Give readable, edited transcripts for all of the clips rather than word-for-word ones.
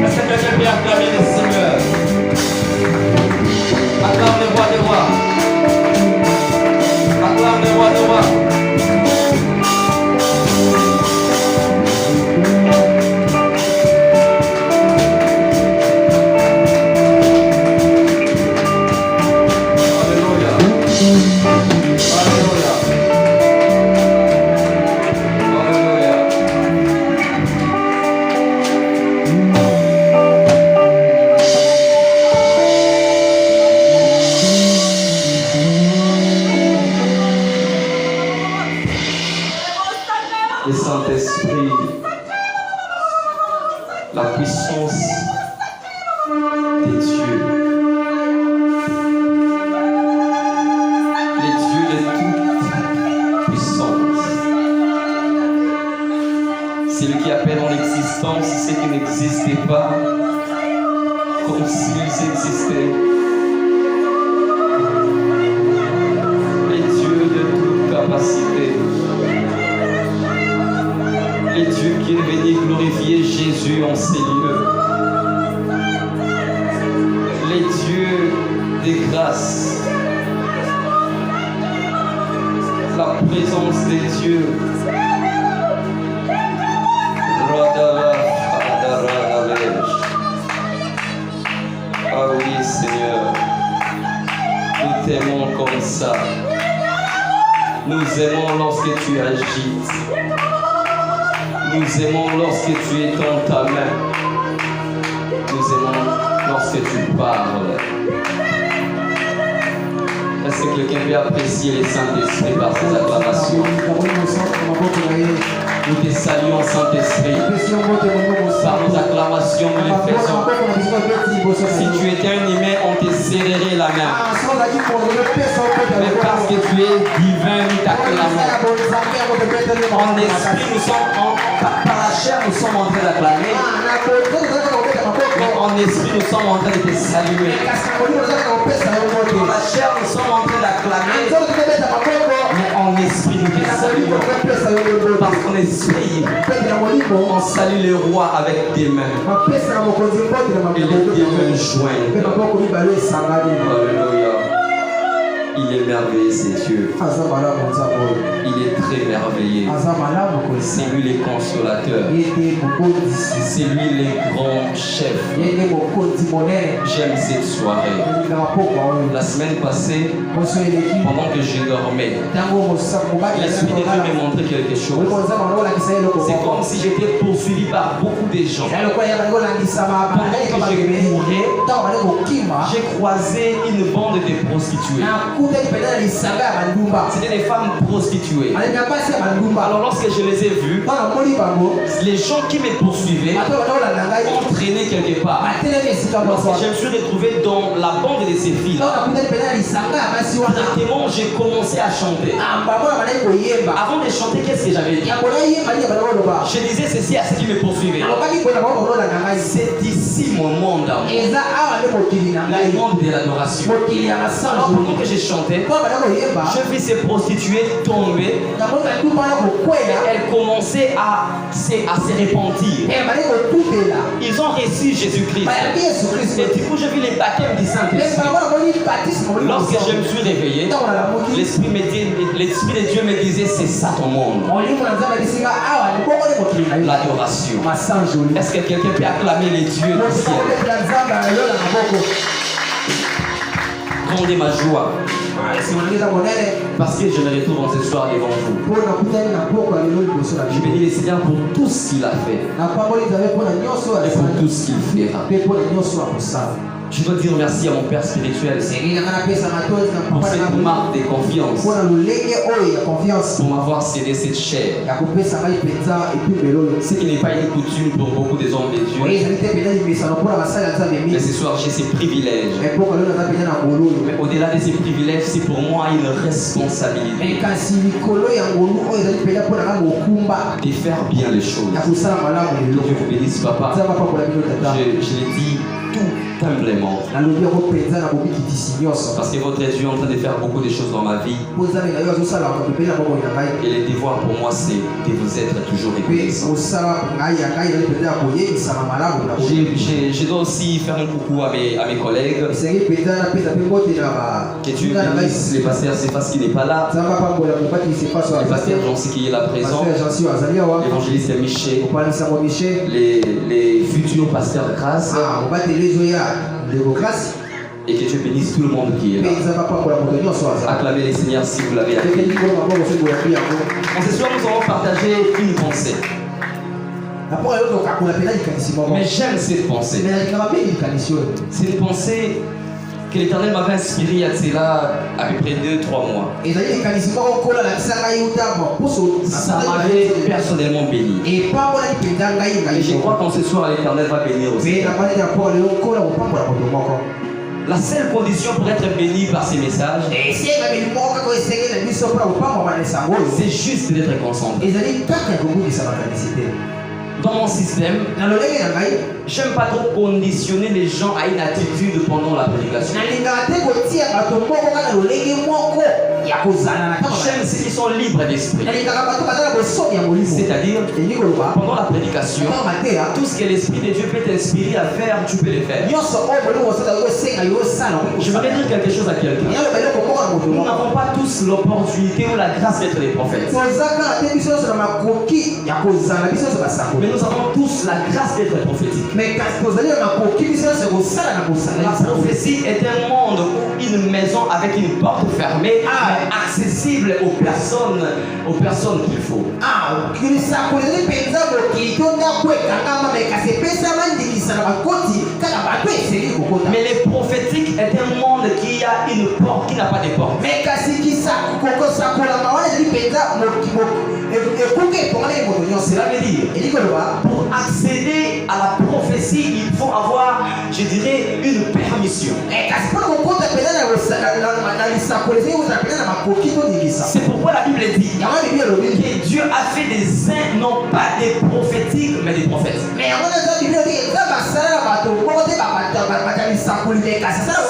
Est-ce que quelqu'un peut acclamer le Seigneur? Acclame le roi des rois. Acclame le roi des rois. Le Saint-Esprit, la puissance des dieux, les dieux de toute puissance, c'est lui qui appelle en existence ce qui n'existait pas, comme s'ils existaient. Les dieux de toute capacité. Les dieux qui est venu glorifier Jésus en ces lieux. Les dieux des grâces. La présence des dieux. Ah oui, Seigneur. Nous t'aimons comme ça. Nous aimons lorsque tu agites. Nous aimons lorsque tu étends ta main. Nous aimons lorsque tu parles. Est-ce que quelqu'un peut apprécier le Saint-Esprit par ses acclamations? Nous te saluons, Saint-Esprit. Par nos acclamations, nous les faisons. Si tu étais un humain, on te serrerait la main. Mais parce que tu es divin, nous t'acclamons. En esprit, nous sommes par la chair, nous sommes en train d'acclamer. Mais en esprit, nous sommes en train de te saluer. Par la chair, nous sommes en train d'acclamer. Mais en esprit, nous te saluons. Parce qu'en esprit, on salue le roi avec des mains. Et les deux mains jointes. Alléluia. Il est merveilleux, c'est Dieu. Il est très merveilleux. C'est lui le consolateur. C'est lui le grand chef. J'aime cette soirée. La semaine passée, pendant que je dormais, l'Esprit de Dieu m'a montré quelque chose. C'est comme si j'étais poursuivi par beaucoup de gens. Pendant que je courais, j'ai croisé une bande de prostituées. C'était des femmes prostituées. Alors lorsque je les ai vues, les gens qui me poursuivaient ont traîné quelque part. Lorsque je me suis retrouvé dans la bande de ces filles, directement j'ai commencé à chanter. Avant de chanter, qu'est-ce que j'avais dit? Je disais ceci à ceux qui me poursuivaient. C'est ici mon monde. Le monde de l'adoration. Alors pendant que j'ai chanté, je vis ces prostituées tomber. Elles commençaient à se repentir. Ils ont reçu Jésus-Christ. Et du coup, je vis les baptêmes du Saint-Esprit. Lorsque je me suis réveillé, l'Esprit de Dieu me disait, c'est ça ton monde. L'adoration. Est-ce que quelqu'un peut acclamer les dieux du ciel? Grandez ma joie. Parce que je me retrouve en ce soir devant vous. Je bénis le Seigneur pour tout ce qu'il a fait et pour tout ce qu'il fera. Je dois dire merci à mon Père spirituel pour cette marque de confiance, pour m'avoir cédé cette chair. Ce qui n'est pas une coutume pour beaucoup des hommes de Dieu. Mais ce soir, j'ai ces privilèges. Mais au-delà de ces privilèges, c'est pour moi une responsabilité de faire bien les choses. Que Dieu vous bénisse, papa. Je l'ai dit tout humblement. Parce que votre Dieu est en train de faire beaucoup de choses dans ma vie. Et le devoir pour moi, c'est de vous être toujours reconnaissant. Je dois aussi faire un coucou à mes collègues. Que Dieu bénisse le pasteur Cephas qui n'est pas là. Le pasteur Jean-C qui est là présent. L'évangéliste Michel. Les futurs pasteurs de grâce. Et que Dieu bénisse tout le monde qui est là. Acclamez les Seigneurs si vous l'avez accueilli. En ce soir, nous allons partager une pensée. Mais j'aime cette pensée. C'est une pensée que l'Éternel m'avait inspirée il y a cela à peu près 2-3 mois. Ça m'avait personnellement béni. Et je crois qu'en ce soir, l'Éternel va bénir aussi. La seule condition pour être béni par ces messages, c'est juste d'être concentré. Dans mon système, j'aime pas trop conditionner les gens à une attitude pendant la prédication. J'aime ceux qui sont libres d'esprit. C'est-à-dire, pendant la prédication, tout ce que l'Esprit de Dieu peut t'inspirer à faire, tu peux le faire. Je voudrais dire quelque chose à quelqu'un. Nous n'avons pas tous l'opportunité ou la grâce d'être des prophètes. Mais nous avons tous la grâce d'être prophétique. La prophétie est un monde ou une maison avec une porte fermée, accessible aux personnes qu'il faut. Mais le prophétique est un monde qui a une porte qui n'a pas de porte. Cela veut dire, pour accéder à la prophétie, il faut avoir, je dirais, une permission. C'est pourquoi la Bible dit que Dieu a fait des saints, non pas des prophétiques, mais des prophètes.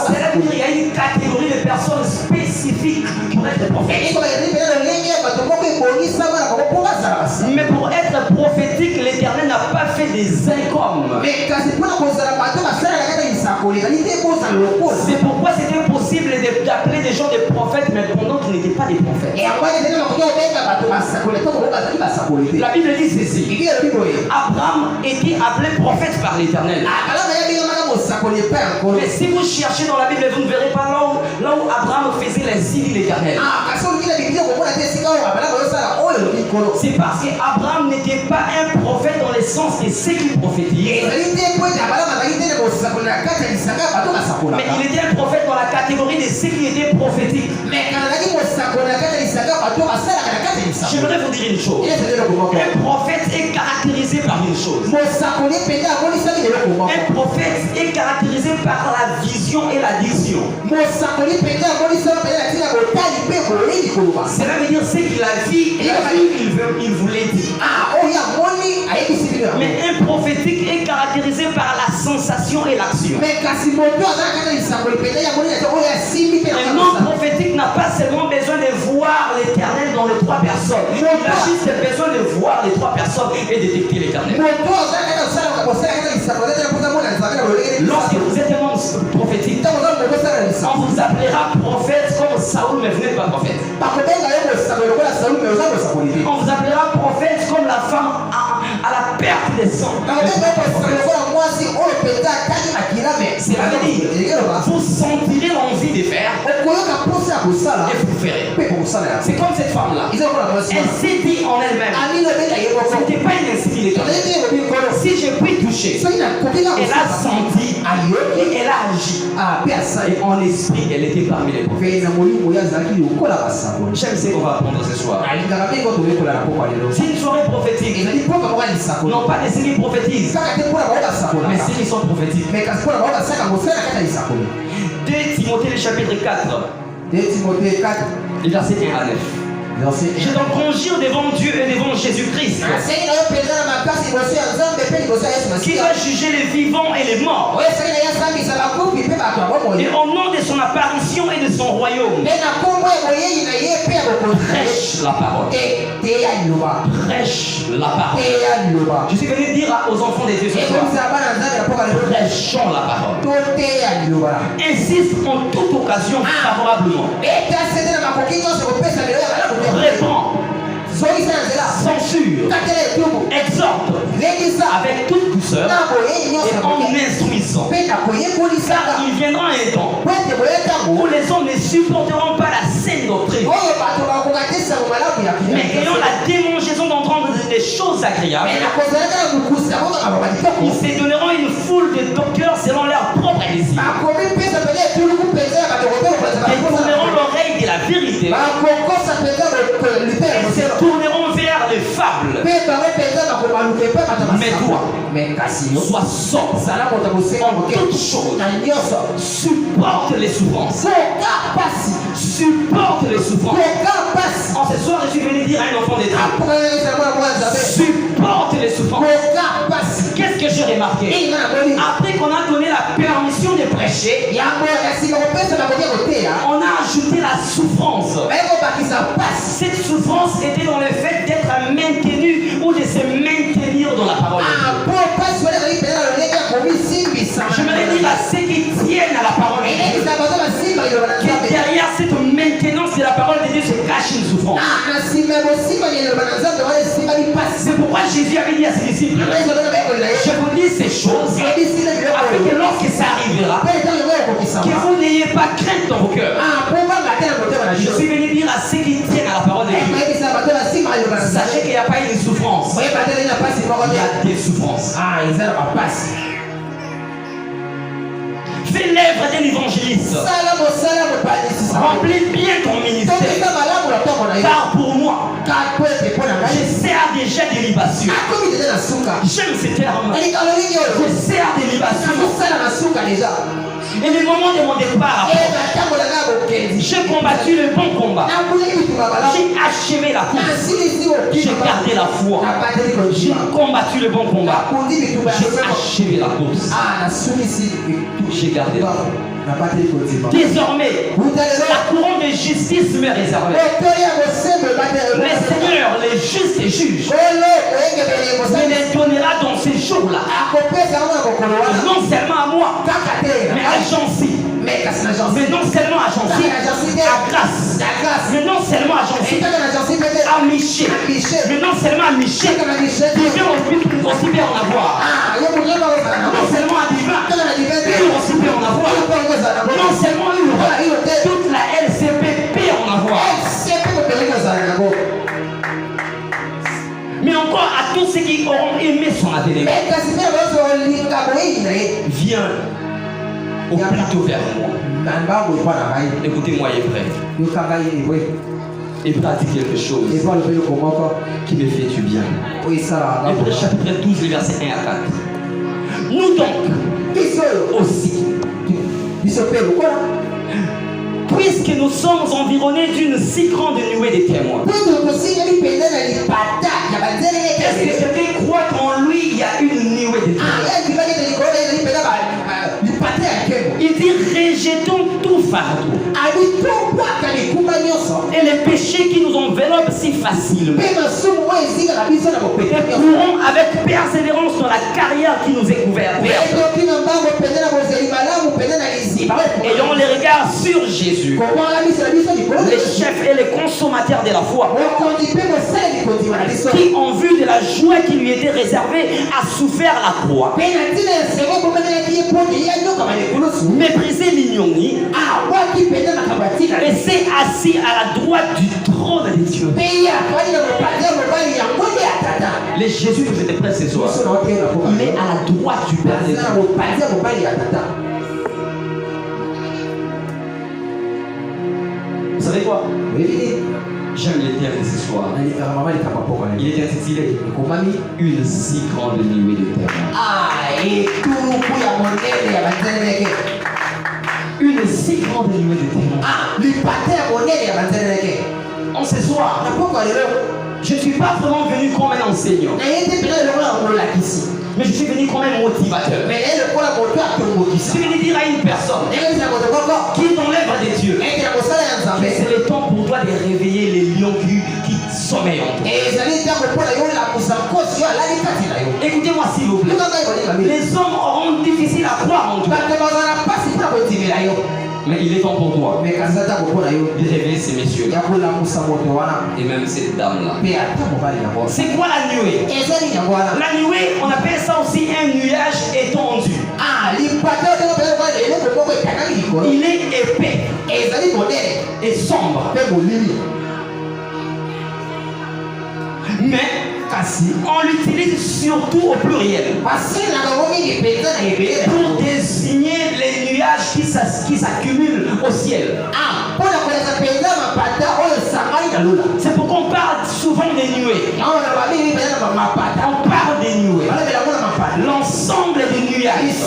C'est-à-dire qu'il y a une catégorie de personnes spécifiques pour être prophètes. Mais pour être prophétique, l'Éternel n'a pas fait des incommes. C'est pourquoi c'était impossible d'appeler des gens des prophètes, mais pendant qu'ils n'étaient pas des prophètes. La Bible dit ceci. Abraham était appelé prophète par l'Éternel. Mais si vous cherchez dans la Bible, vous ne verrez pas là où Abraham faisait l'insigne de l'Éternel. C'est parce qu'Abraham n'était pas un prophète dans le sens de ce qu'il prophétisait. Mais il était un prophète dans la catégorie de ce qui était prophétique. J'aimerais vous dire une chose. Un prophète est caractérisé par une chose. Un prophète est caractérisé par la vision et la vision. Cela veut dire ce qu'il a vu et il voulait dire. Mais un prophétique est caractérisé par la sensation et l'action. Un homme prophétique n'a pas seulement besoin de voir l'Éternel dans les trois personnes. Il a juste besoin de voir les trois personnes et de détecter l'Éternel. Lorsque vous êtes un homme prophétique, on vous appellera prophète comme Saoul, mais vous n'êtes pas prophète. On vous appellera prophète comme la femme à la perte des sangs. C'est-à-dire, vous sentirez l'envie de faire et vous ferez. C'est comme cette femme-là. Elle s'est dit en elle-même, ce n'était pas une inspiration. Si je puis toucher, elle a senti et elle a agi. Et en esprit, elle était parmi les prophètes. J'aime ce qu'on va apprendre ce soir. C'est une soirée prophétique. Non pas des signes prophétisent, mais ceux qui sont prophétiques. 2 Timothée le chapitre 4. Le verset 1 à 9. Je donc conjure devant Dieu et devant Jésus-Christ, qui va juger les vivants et les morts, Et au nom de son apparition et de son royaume, prêche la parole. Prêche la parole. Je suis venu dire aux enfants des dieux ce soir, prêchons la parole. Insiste en toute occasion favorablement. Réponds, censure, exhorte avec toute douceur et en instruisant. Car il viendra un temps où les hommes ne supporteront pas la saine doctrine, mais ayant la démangeaison d'entendre des choses agréables, ils se donneront une foule de docteurs selon leur propre désir, et tourneront l'oreille de la vérité et se tourneront vers les fables. Mais toi, sois sobre en toutes choses, supporte les souffrances. Supporte les souffrances. En ce soir, je suis venu dire à un enfant d'État, supporte les souffrances. Qu'est-ce que j'ai remarqué? Après qu'on a donné la permission de prêcher, on a ajouté la souffrance. Cette souffrance était dans le fait d'être maintenu ou de se maintenir dans la parole de Dieu. J'aimerais dire à ceux qui tiennent à la parole de Dieu que derrière cette maintenance de la parole de Dieu se cache une souffrance. C'est pourquoi Jésus avait dit à ses disciples, je vous dis ces choses afin que lorsque ça arrivera, que vous n'ayez pas crainte dans vos cœurs. Je suis venu dire à ceux qui tiennent à la parole de Dieu, sachez qu'il n'y a pas une souffrance, il y a des souffrances. Fais l'œuvre d'un évangéliste. Remplis bien ton ministère. Car pour moi, je sers déjà des libations. J'aime ce terme. Je sers des libations. Et le moment de mon départ, j'ai combattu le bon combat. J'ai achevé la course. J'ai gardé la foi. J'ai combattu le bon combat. J'ai achevé la course. J'ai gardé la foi. Désormais, la couronne de justice m'est réservée. Le Seigneur, les justes juges, me les donnera dans ces jours-là. Non seulement à moi, mais à Jancy. Mais non seulement à Jancy, à Grâce. Mais non seulement à Jancy, à Miché. Mais non seulement à Miché, Divin aussi bien en avoir. Non seulement à Divin, aussi bien en avoir. Non seulement toute la LCPP en avoir. Mais encore à tous ceux qui auront aimé son avènement. Viens au plutôt vers moi. Écoutez-moi, Hébreu. Et pratique quelque chose qui me fait du bien. Hébreu chapitre 12, verset 1 à 4. Nous donc, aussi, puisque nous sommes environnés d'une si grande nuée de témoins, est-ce que quelqu'un croit qu'en lui il y a une nuée de témoins? Il dit rejetons tout fardeau et les péchés qui nous enveloppent si facilement, et courons avec persévérance dans la carrière qui nous est couverte, ayant les regards sur Jésus, le chef et le consommateur de la foi, qui en vue de la joie qui lui était réservée a souffert la croix, méprisé l'ignominie, et s'est assis à la droite du trône de Dieu. Le Jésus que je te prête ce soir, il est à la droite du Père de Dieu. Vous savez quoi? J'aime les termes ce soir. Il est intitulé Une si grande nuée de témoins. Une si grande nuée de témoins. En ce soir, je ne suis pas vraiment venu comme un enseignant, mais je suis venu comme un motivateur. Tu veux dire à une personne qui est dans l'œuvre de Dieu que c'est le temps pour toi de réveiller les lions qui sommeillent en toi. Écoutez-moi s'il vous plaît. Les hommes auront difficile à croire en toi. Mais il est temps pour toi de réveiller ces messieurs-là et même cette dame-là. C'est quoi la nuée? La nuée, on appelle ça aussi un nuage étendu. Il est épais et sombre. Mais on l'utilise surtout au pluriel pour désigner les nuages qui s'accumulent au ciel. C'est pourquoi on parle souvent des nuées. On parle des nuées. L'ensemble des nuages.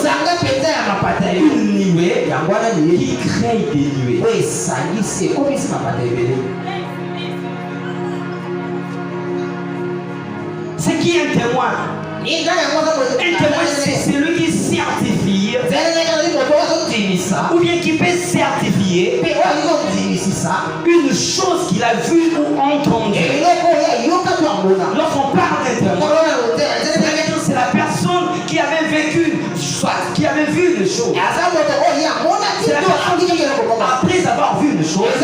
Une nuée qui crée des nuées. C'est qui un témoin? Un témoin, c'est celui qui certifie ou bien qui peut certifier une chose qu'il a vue ou entendue. Lorsqu'on parle d'un témoin, c'est la personne qui avait vécu, soit qui avait vu une chose. C'est la personne qui, après avoir vu une chose,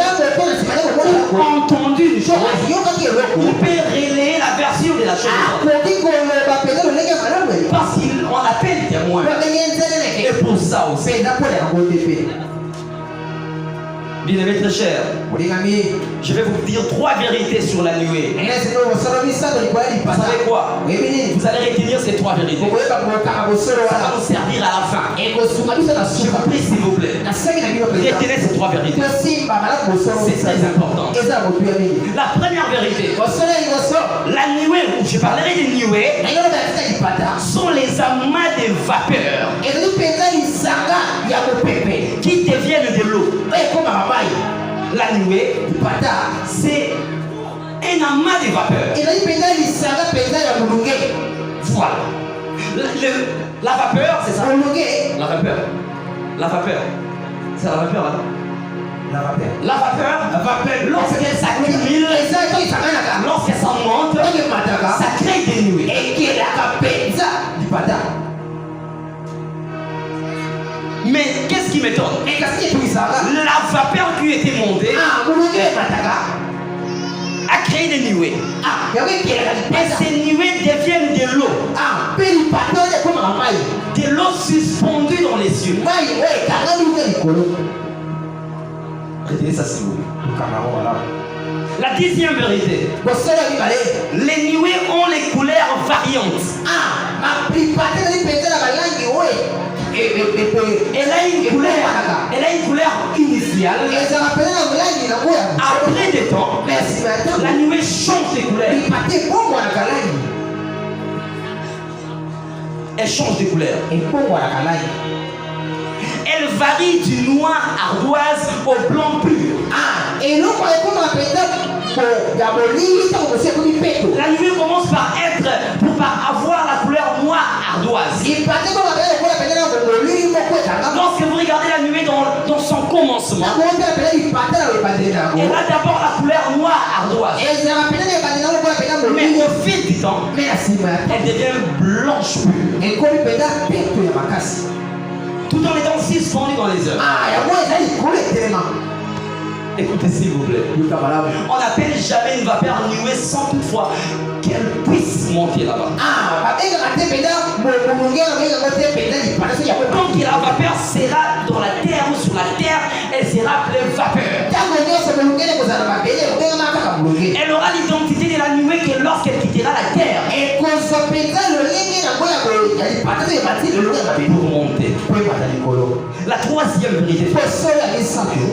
ou entendu une chose, il peut relayer la version de la chose. Parce qu'on appelle témoin. Et pour ça aussi. Bien-aimés très chers, je vais vous dire 3 vérités sur la nuée. Vous savez quoi? Vous allez retenir ces 3 vérités. Ça va nous servir à la fin. Je vous prie s'il vous plaît. Retenez ces 3 vérités. C'est très important. La première vérité, la nuée, je parlerai des nuées, sont les amas de vapeur qui deviennent de l'eau. La nuée, c'est un amas de vapeur. Voilà. La vapeur, c'est ça. La vapeur. La vapeur. C'est la vapeur, hein? La vapeur, lorsqu'elle s'accumule, lorsqu'elle s'en monte, ça crée des nuées. Mais qu'est-ce qui m'étonne? La vapeur qui était montée a créé des nuées. Et ces nuées deviennent de l'eau. De l'eau suspendue dans les cieux. Retenez ça s'il vous plaît. La 10e vérité. Les nuées ont les couleurs variantes. Elle a une couleur initiale. Après des temps, la nuée change de couleur. Elle change de couleur. Elle varie du noir ardoise au blanc pur. La nuée commence par avoir la couleur noire ardoise. Lorsque vous regardez la nuée dans son commencement, elle a d'abord la couleur noire ardoise. Mais au fil du temps, elle devient blanche pure. Tout en étant suspendue dans les heures. Écoutez s'il vous plaît. On n'appelle jamais une vapeur nuée sans toutefois qu'elle puisse monter là-bas. Donc la vapeur sera dans la terre ou sur la terre, elle sera appelée vapeur. Elle aura l'identité de la nuée que lorsqu'elle quittera la terre. Pour monter. La 3e vérité.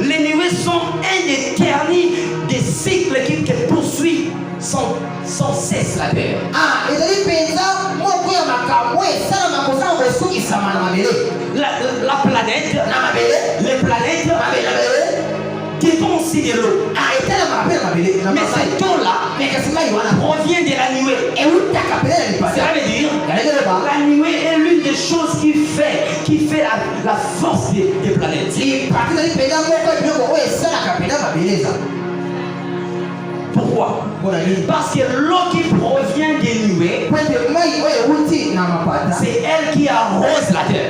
Les nuées sont un déterni des cycles qui poursuivent sans cesse la terre. La planète, les planètes dépenser de l'eau. Mais cette eau-là provient de la nuée. Cela veut dire la nuée est l'une des choses qui fait la force des planètes. Pourquoi? Parce que l'eau qui provient des nuées, c'est elle qui arrose la terre.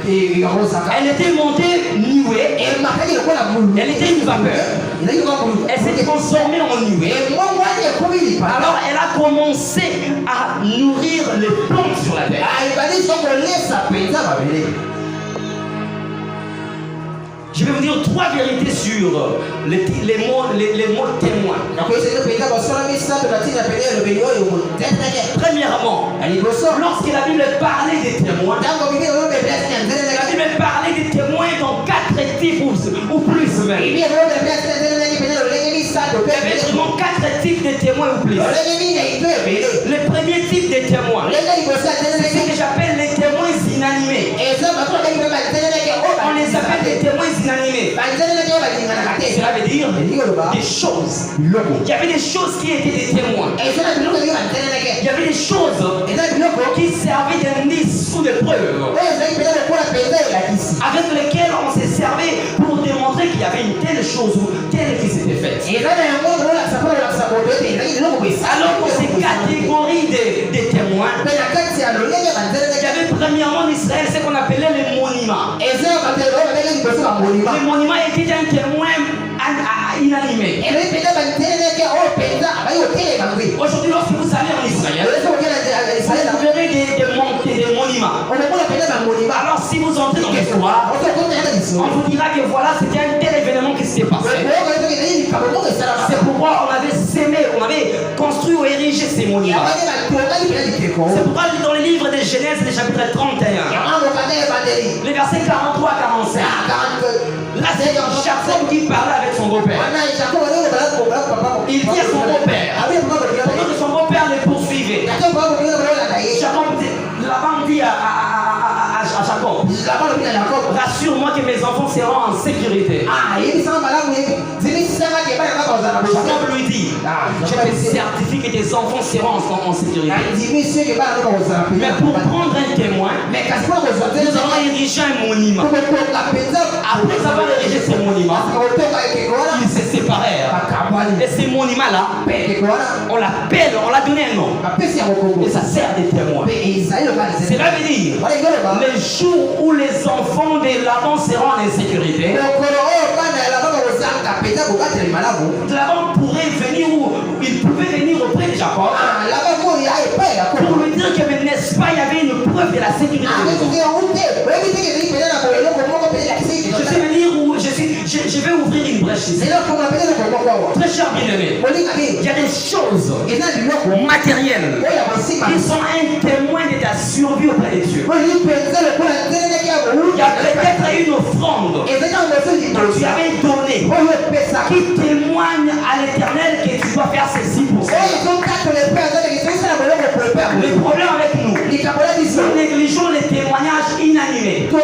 Elle était montée nuée, elle était une vapeur, elle s'est transformée en nuée. Alors elle a commencé à nourrir les plantes sur la terre. Je vais vous dire 3 vérités sur les mots témoins. Premièrement, lorsque la Bible parlait des témoins, la Bible parlait des témoins dans 4 types ou plus même. Il y avait vraiment 4 types de témoins ou plus. Le premier type de témoins, c'est ce que j'appelle les témoins inanimés. On les appelle des témoins inanimés. Cela veut dire des choses. Il y avait des choses qui étaient des témoins. Il y avait des choses qui servaient d'indices ou de preuves, avec lesquelles on s'est servi pour démontrer qu'il y avait une telle chose ou telle qui s'était faite. Alors pour ces catégories de témoins, il y avait premièrement en Israël ce qu'on appelait les monuments. Les monuments étaient un témoin inanimé. Aujourd'hui, lorsque vous allez en Israël, vous verrez des monuments. Alors si vous entrez dans l'histoire, on vous dira que voilà, c'était un tel événement qui s'est passé. C'est pourquoi on avait sémé, on avait construit ou érigé ces monuments. C'est pourquoi dans le livre de Genèse, le chapitre 31, les versets 43 à 45, là c'est Jacob qui parlait avec son beau-père. Il dit à son beau-père, pendant que son beau-père les poursuivait, Jacob dit à Jacob, rassure-moi que mes enfants seront en sécurité. Jacob lui dit, je te certifie que tes enfants seront en sécurité. Mais pour prendre un témoin, nous allons ériger un monument. Après avoir érigé ce monument, ils se séparèrent. Et ce monument-là, on l'appelle, on l'a donné un nom. Et ça sert de témoin. Cela veut dire, les jours où les enfants de Laban seront en insécurité, Laban pourrait venir où il pouvait venir auprès de Jacob pour lui dire que n'est-ce pas, il y avait une preuve de la sécurité. Je vais ouvrir une brèche ici. Très cher bien-aimé, il y a des choses matérielles qui sont un témoin de ta survie auprès de Dieu. Il y a peut-être une offrande que tu avais donnée qui témoigne à l'Éternel que tu dois faire ceci pour ça. Le problème avec nous, nous négligeons les témoignages inanimés. Je vais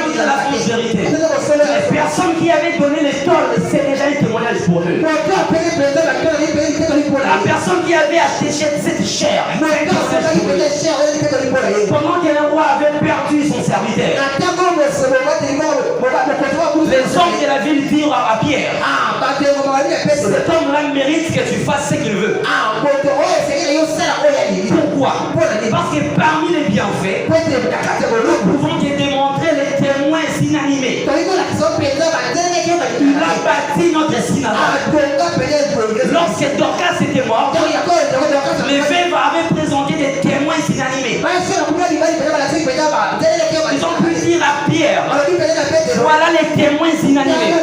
vous dire la fausse vérité. Les personnes qui avaient donné les tôles, c'est déjà un témoignage pour eux. La personne qui avait acheté cette chair, pendant que le roi avait perdu son serviteur, les hommes de la ville dirent à Pierre, cet homme-là mérite que tu fasses ce qu'il veut. Pourquoi? Parce que parmi les bienfaits, nous pouvons te démontrer les témoins inanimés. Il a bâti notre synagogue. Lorsque Dorcas était mort, les veuves avaient présenté des témoins inanimés. Ils ont pu dire à Pierre, voilà les témoins inanimés.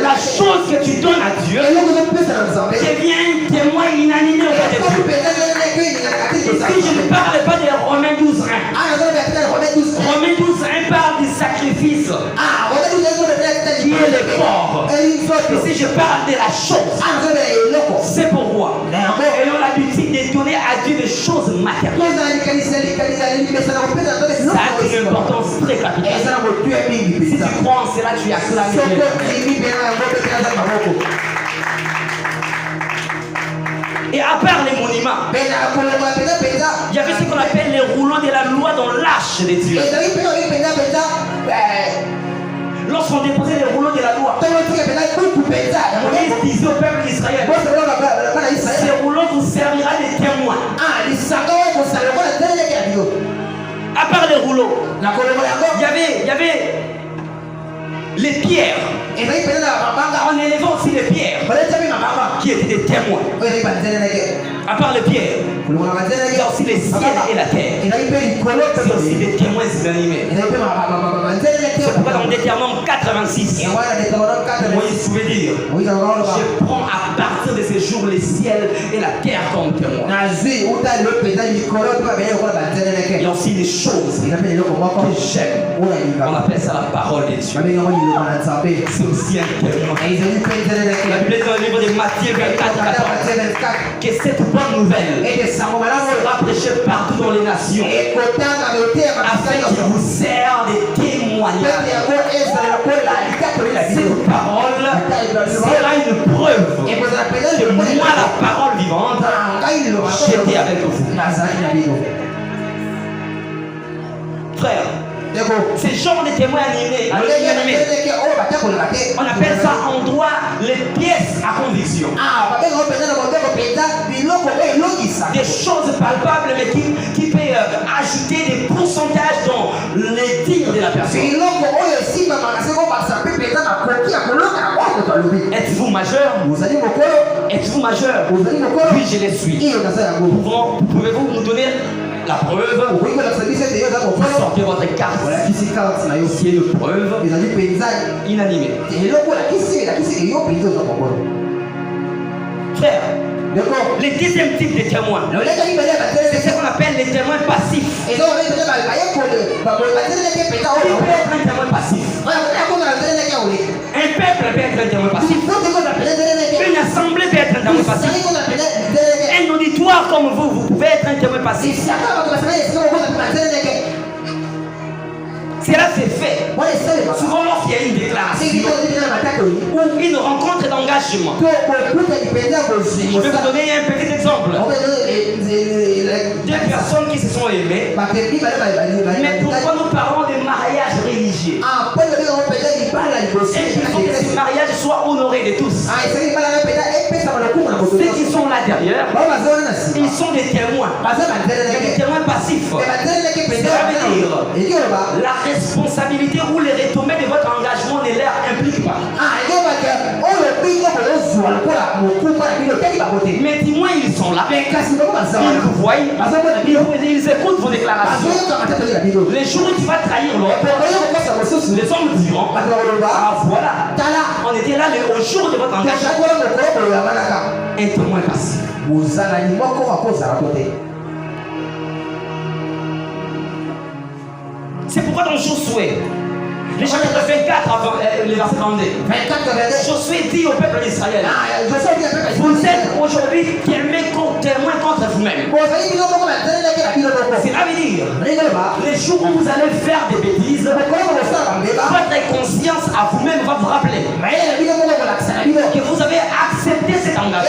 La chose que tu donnes à Dieu devient un témoin inanimé auprès de Dieu. Ici, je ne parle pas de Romains 12, 1. Romains 12, 1 parle du sacrifice qui est le corps. Ici, je parle de la chose. C'est pourquoi ayons l'habitude de donner à Dieu des choses matérielles. Ça a une importance très capital. Si tu crois en cela, tu acclames Dieu. Et à part les monuments, il y avait ce qu'on appelle les rouleaux de la loi dans l'arche de Dieu. Lorsqu'on déposait les rouleaux de la loi, Moïse disait au peuple d'Israël, ces rouleaux vous servira de témoins. À part les rouleaux, il y avait les pierres. En élevant aussi les pierres qui étaient des témoins. À part les pierres, il y a aussi les ciels et la terre. C'est aussi des témoins inanimés. C'est pourquoi dans Deutéronome 86, Moïse pouvait dire, je prends à partir de ces jours les ciels et la terre comme témoins. Il y a aussi des choses que j'aime. On appelle ça la parole de Dieu. C'est aussi un témoin. La Bible dit dans le livre de Matthieu 24, que cette bonne nouvelle sera prêchée partout dans les nations afin qu'il vous serve de témoignage. Cette parole sera une preuve que moi, la parole vivante, j'étais avec vous. Frère, ces genres de témoins animés, on appelle ça en droit les pièces à conviction. Des choses palpables mais qui peuvent ajouter des pourcentages dans les dires de la personne. Êtes-vous majeur? Êtes-vous majeur? Oui, je les suis. Pouvez-vous nous donner la preuve? Vous sortez votre carte. C'est une preuve inanimée. Frère, les deuxième type de témoins, c'est ce qu'on appelle les témoins passifs. Qui peut être un témoin passif? Un peuple peut être un témoin passif. Une assemblée peut être un témoin passif. Un auditoire comme vous pouvez être un témoin passif. Cela s'est fait souvent lorsqu'il y a une déclaration ou une rencontre d'engagement. Je vais vous donner un petit exemple. Deux personnes qui se sont aimées, mais pourquoi nous parlons de mariage religieux? Et il faut que ce mariage soit honoré de tous. Ceux qui sont là derrière, ils sont des témoins, des témoins passifs. Cela veut dire la responsabilité ou les retombées de votre engagement ne leur implique pas. Mais témoins, ils sont là. Ils vous voient. Ils écoutent vos déclarations. Les jours où tu vas trahir l'autre, les hommes diront, ah voilà, on était là au jour de votre engagement. Un témoin passif. C'est pourquoi dans Josué, le chapitre 24, le verset 32, Josué dit au peuple d'Israël, vous êtes aujourd'hui témoins contre vous-même. Cela veut dire, les jours où vous allez faire des bêtises, votre conscience à vous-même va vous rappeler que vous avez accepté cet engagement.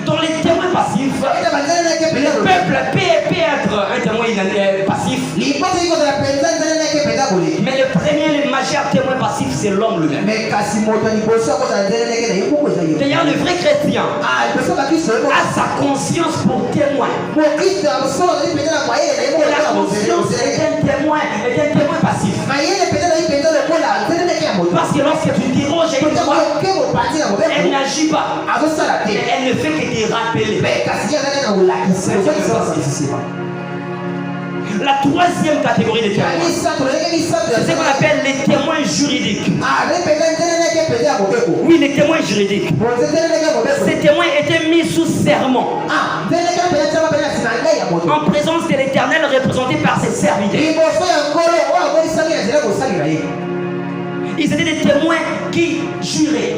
Dans les témoins passifs, le peuple peut être un témoin passif. Mais le premier, le majeur témoin passif, c'est l'homme lui-même. D'ailleurs, le vrai chrétien a sa conscience pour témoin. Et la conscience est un témoin passif. Parce que lorsque tu déroges une fois, elle n'agit pas. Elle ne fait que te rappeler. La troisième catégorie de témoins, c'est ce qu'on appelle les témoins juridiques. Oui, les témoins juridiques. Ces témoins étaient mis sous serment en présence de l'Éternel représenté par ses serviteurs. Ils étaient des témoins qui juraient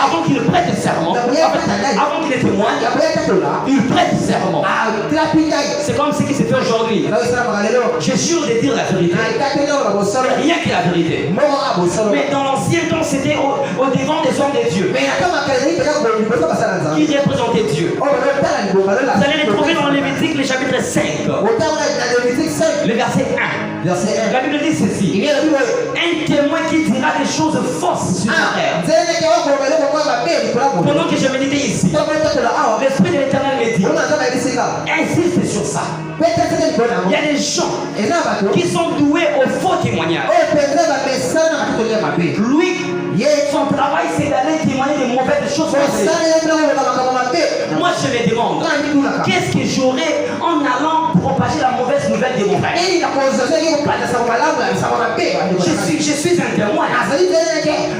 avant qu'ils ne prêtent serment avant qu'il témoigne, il prête serment. C'est comme ce qui se fait aujourd'hui. Je jure de dire la vérité. Rien que la vérité. Mais dans l'ancien temps, c'était au devant des hommes de Dieu. Qui représentait Dieu. Vous allez les trouver dans Lévitique, le chapitre 5. Le verset 1. La Bible dit ceci. Un témoin qui dira des choses fausses sur la terre. Pendant que je méditais ici, l'Esprit de l'Éternel me dit, insiste sur ça. Il y a des gens qui sont doués au faux témoignage. Lui, son travail, c'est d'aller témoigner de mauvaises choses. Moi, je me demande, qu'est-ce que j'aurais en allant propager la mauvaise nouvelle de mon frère? Je suis un témoin.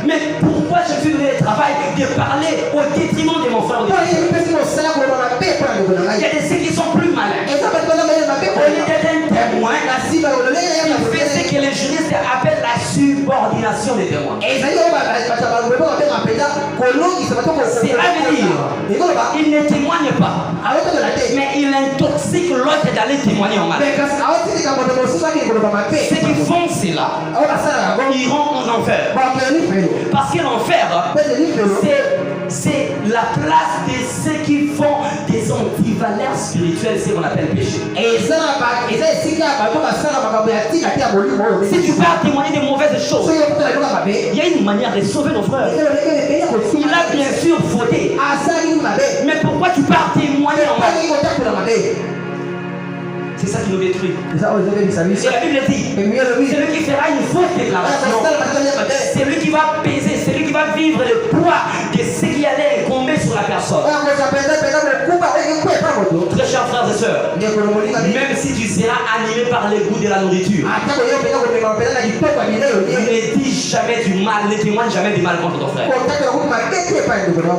Mais pourquoi je suis donné le travail de parler au détriment de mon frère? Il y a des ceux qui sont plus malins. Au lieu d'être un témoin, il fait ce que les juristes appellent la subordination des témoins. C'est à dire, il ne témoigne pas, mais il intoxique l'autre d'aller témoigner en mal. Ceux qui font cela iront en enfer. Parce que l'enfer, c'est la place de ceux qui font des antivaleurs spirituelles, c'est ce qu'on appelle péché. Si tu pars témoigner de mauvaises choses, il y a une manière de sauver nos frères. Il a bien sûr fauté. Mais pourquoi tu pars témoigner en mal? C'est ça qui nous détruit. Et la Bible dit, celui qui fera une fausse déclaration, c'est lui qui va peser, c'est lui qui va vivre le poids de ce qui allait incomber sur la personne. Très chers frères et sœurs, même si tu seras animé par les goûts de la nourriture, ne dis jamais du mal, ne témoigne jamais du mal contre ton frère.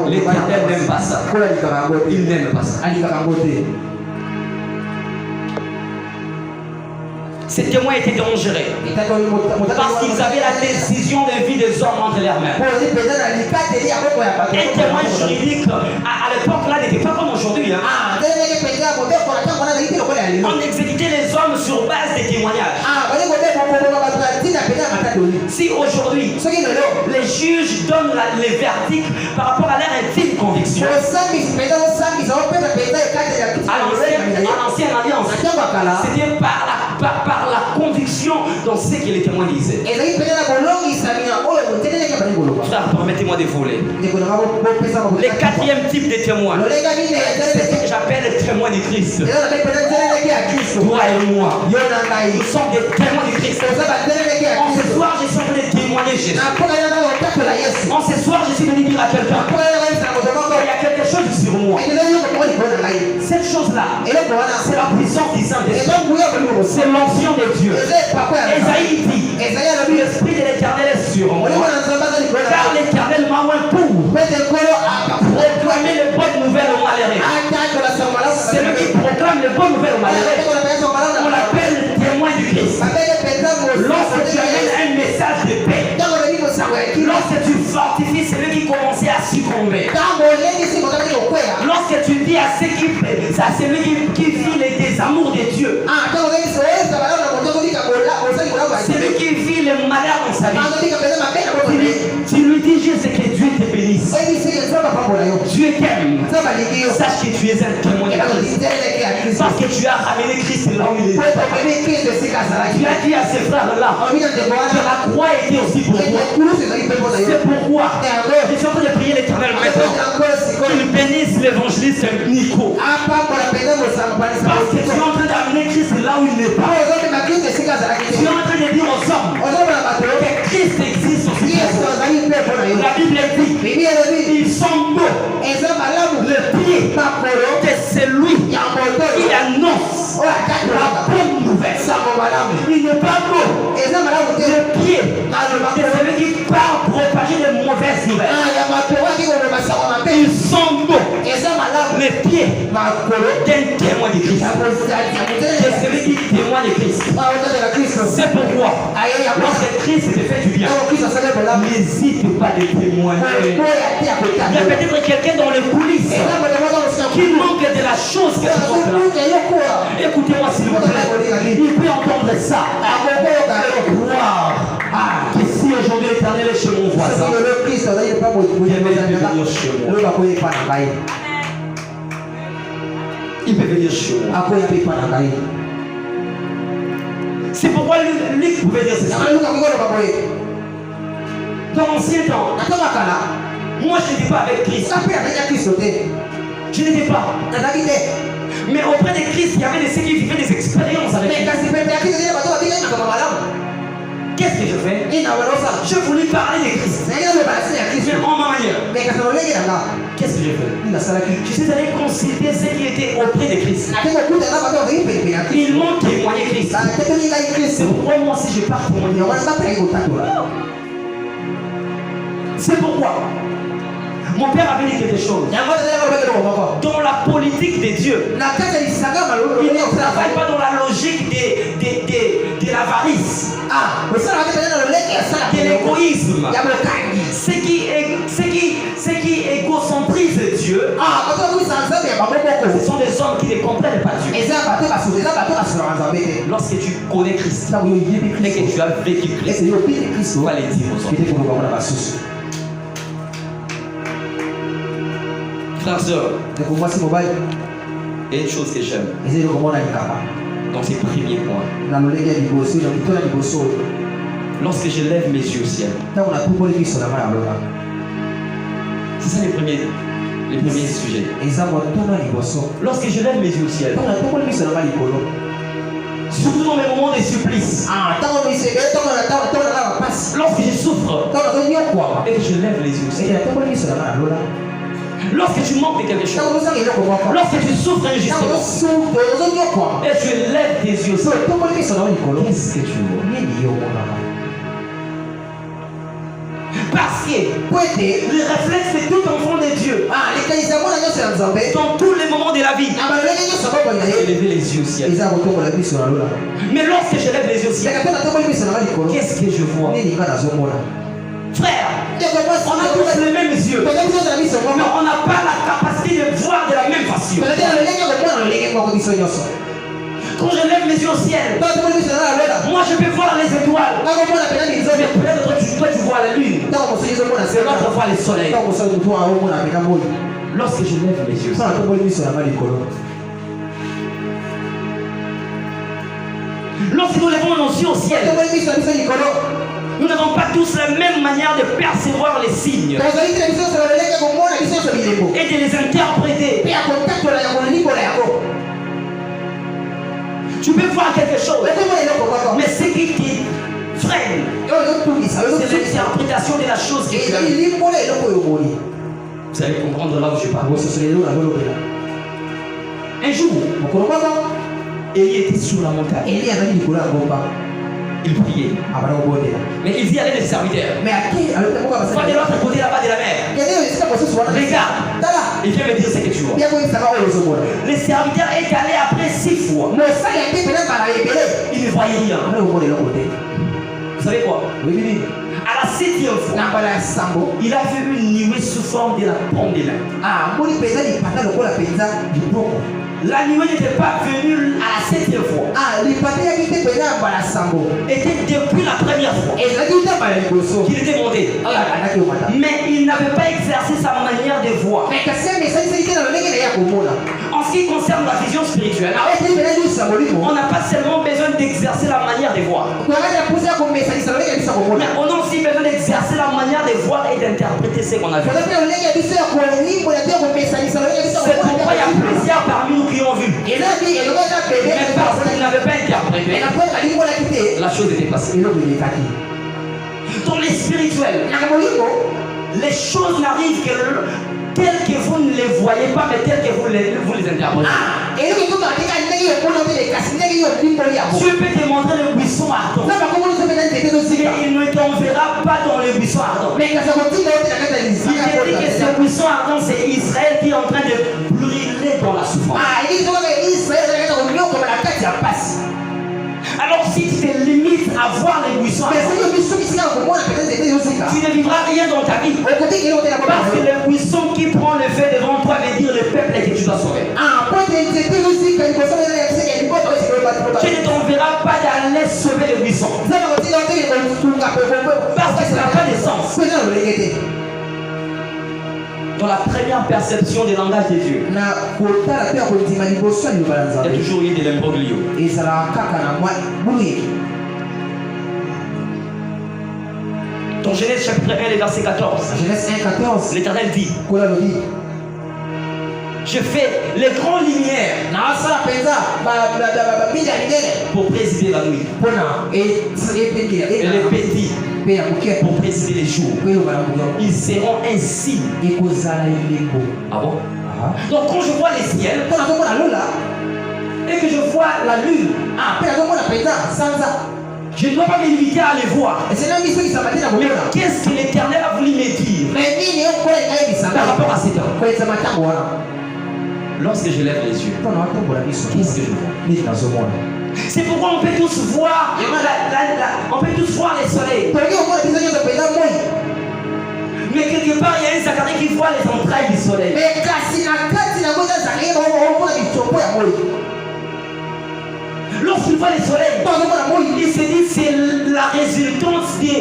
L'Éternel n'aime pas ça. Il n'aime pas ça. Ces témoins étaient dangereux parce qu'ils avaient la décision de vie des hommes entre leurs mains. Un témoin juridique à l'époque là n'était pas comme aujourd'hui. On exécutait les hommes sur base des témoignages. Si aujourd'hui les juges donnent les verdicts par rapport à leur intime conviction, à l'ancienne alliance, c'était par la conviction dans ce que les témoins disaient. Frère, permettez-moi de voler. Le quatrième type de témoins, c'est ce que j'appelle les témoins de Christ. Toi et moi, nous sommes des témoins de Christ. En ce soir, je suis en train de témoigner Jésus. En ce soir, je suis venu dire à quelqu'un, il y a quelque chose sur moi. Cette chose-là, c'est la puissance du Saint-Esprit. C'est l'onction de Dieu. Esaïe dit, l'Esprit de l'Éternel est sur moi, car l'Éternel m'a oint pour proclamer les bonnes nouvelles aux malheureux. C'est lui qui proclame les bonnes nouvelles aux malheureux. On l'appelle témoin du Christ. Lorsque tu amènes un message de paix, lorsque tu fortifies celui qui commençait à succomber, lorsque tu dis à celui qui vit les désamours de Dieu, celui qui vit le malheur dans sa vie, tu lui dis juste que Dieu te bénisse, Dieu t'aime, sache que tu es un témoin de Christ, parce que tu as ramené Christ là où il est. Tu as dit à ces frères là que la croix était aussi pour toi. C'est pourquoi je suis en train de prier l'Éternel maintenant qu'il bénisse l'évangéliste Nico, parce que tu es en train d'amener Christ là où il n'est pas. Tu es en train de dire aux hommes que Christ existe aussi. La Bible dit, ils sont beaux le pied de celui qui annonce la bonne nouvelle. Il n'est pas beau le pied de celui qui part propager de mauvaises nouvelles. Ils sont beaux les pieds d'un témoin de Christ, de celui qui témoigne de Christ. C'est pourquoi, lorsque Christ te fait du bien, n'hésite pas de témoigner. Il y a peut-être quelqu'un dans les coulisses qui manque de la chose que tu manques là. Écoutez-moi s'il vous plaît. Il peut entendre ça. Croire que si aujourd'hui l'Éternel est chez mon voisin, il peut venir chez moi. C'est pourquoi Luc pouvait dire ceci. Dans l'ancien temps, moi je n'étais pas avec Christ. Je n'étais pas. Mais auprès de Christ, il y avait ceux qui vivaient des expériences avec lui. Qu'est-ce que je fais? Je voulais parler de Christ. Mais en ma manière. Qu'est-ce que je fais? Je suis allé consulter ceux qui étaient auprès de Christ. Ils m'ont témoigné Christ. C'est pourquoi moi si je pars témoigner. C'est pourquoi mon père avait dit quelque chose. Dans la politique de Dieu, il ne travaille pas dans la logique de l'avarice, de l'égoïsme. Ce qui égocentrise Dieu, ce sont des hommes qui ne comprennent pas Dieu. Lorsque tu connais Christ et que tu as vécu Christ, tu vas les dire aux autres. Frères et sœurs, il y a une chose que j'aime dans ces premiers points. Lorsque je lève mes yeux au ciel, c'est ça les premiers sujets. Lorsque je lève mes yeux au ciel, surtout dans mes moments de supplice, lorsque je souffre et que je lève les yeux au ciel, lorsque tu manques de quelque chose, lorsque tu souffres injustement et tu lèves tes yeux, qu'est-ce que tu vois? Parce que le réflexe de tout enfant de Dieu, dans tous les moments de la vie, c'est lever les yeux au ciel. Mais lorsque je lève les yeux au ciel, qu'est-ce que je vois? Frère, on a tous les mêmes yeux, mais on n'a pas la capacité de voir de la même façon. Quand je lève mes yeux au ciel, moi je peux voir les étoiles. Mais peut-être toi tu vois la lune, et l'autre voit le soleil. Lorsque je lève mes yeux au ciel, lorsque nous levons nos yeux au ciel, nous n'avons pas tous la même manière de percevoir les signes et de les interpréter. Tu peux voir quelque chose, mais ce qui te freine, c'est l'interprétation de la chose qui est là. Vous allez comprendre là où je parle. Un jour, Élie était sur la montagne. Il priait. Mais il dit à les serviteurs. Pas de l'autre côté là-bas de la mer. Regarde. Il vient me dire ce que tu vois. Les serviteurs est allé après 6 fois. Il ne voyait rien. Vous savez quoi? À la 7e fois, il a vu une nuée sous forme de la pomme de lin. La nuée n'était pas venue à la 7e fois. Était depuis la première fois qu'il était monté. Mais il n'avait pas exercé sa manière de voir. En ce qui concerne la vision spirituelle, on n'a pas seulement besoin d'exercer la manière de voir, mais on a aussi besoin d'exercer la manière de voir et d'interpréter ce qu'on a vu. C'est pourquoi il y a plusieurs parmi nous qui ont vu, mais parce qu'ils n'avaient pas interprété, la chose était passée. Dans les spirituels, les choses n'arrivent que telles que vous ne les voyez pas, mais telles que vous les interprétez. Dieu peut te montrer le buisson ardent, mais il ne t'enverra pas dans le buisson ardent. Il te dit que ce buisson ardent, c'est Israël qui est en train de brûler dans la souffrance. à voir les buissons. Tu ne vivras rien dans ta vie. Parce que le buisson qui prend le feu devant toi veut dire le peuple que tu dois sauver. Tu ne t'enverras pas d'aller sauver le buisson. Parce que ça n'a pas de sens. Dans la première perception des langages de Dieu, il y a toujours eu de l'imbroglio. Dans Genèse chapitre 1 et verset 14, l'Éternel dit: je fais les grandes lumières pour présider la nuit, et les petits pour présider les jours. Ils seront ainsi. Ah bon? Donc quand je vois les ciels et que je vois la lune, je ne dois pas me limiter à les voir. Mais qu'est-ce que l'Éternel a voulu me dire par rapport à cet homme? Lorsque je lève les yeux, qu'est-ce que je vois? C'est pourquoi on peut tous voir les soleils. Mais quelque part, il y a un Zacharie qui voit les entrailles du soleil. Lorsqu'il voit les soleils, il se dit c'est la résultance des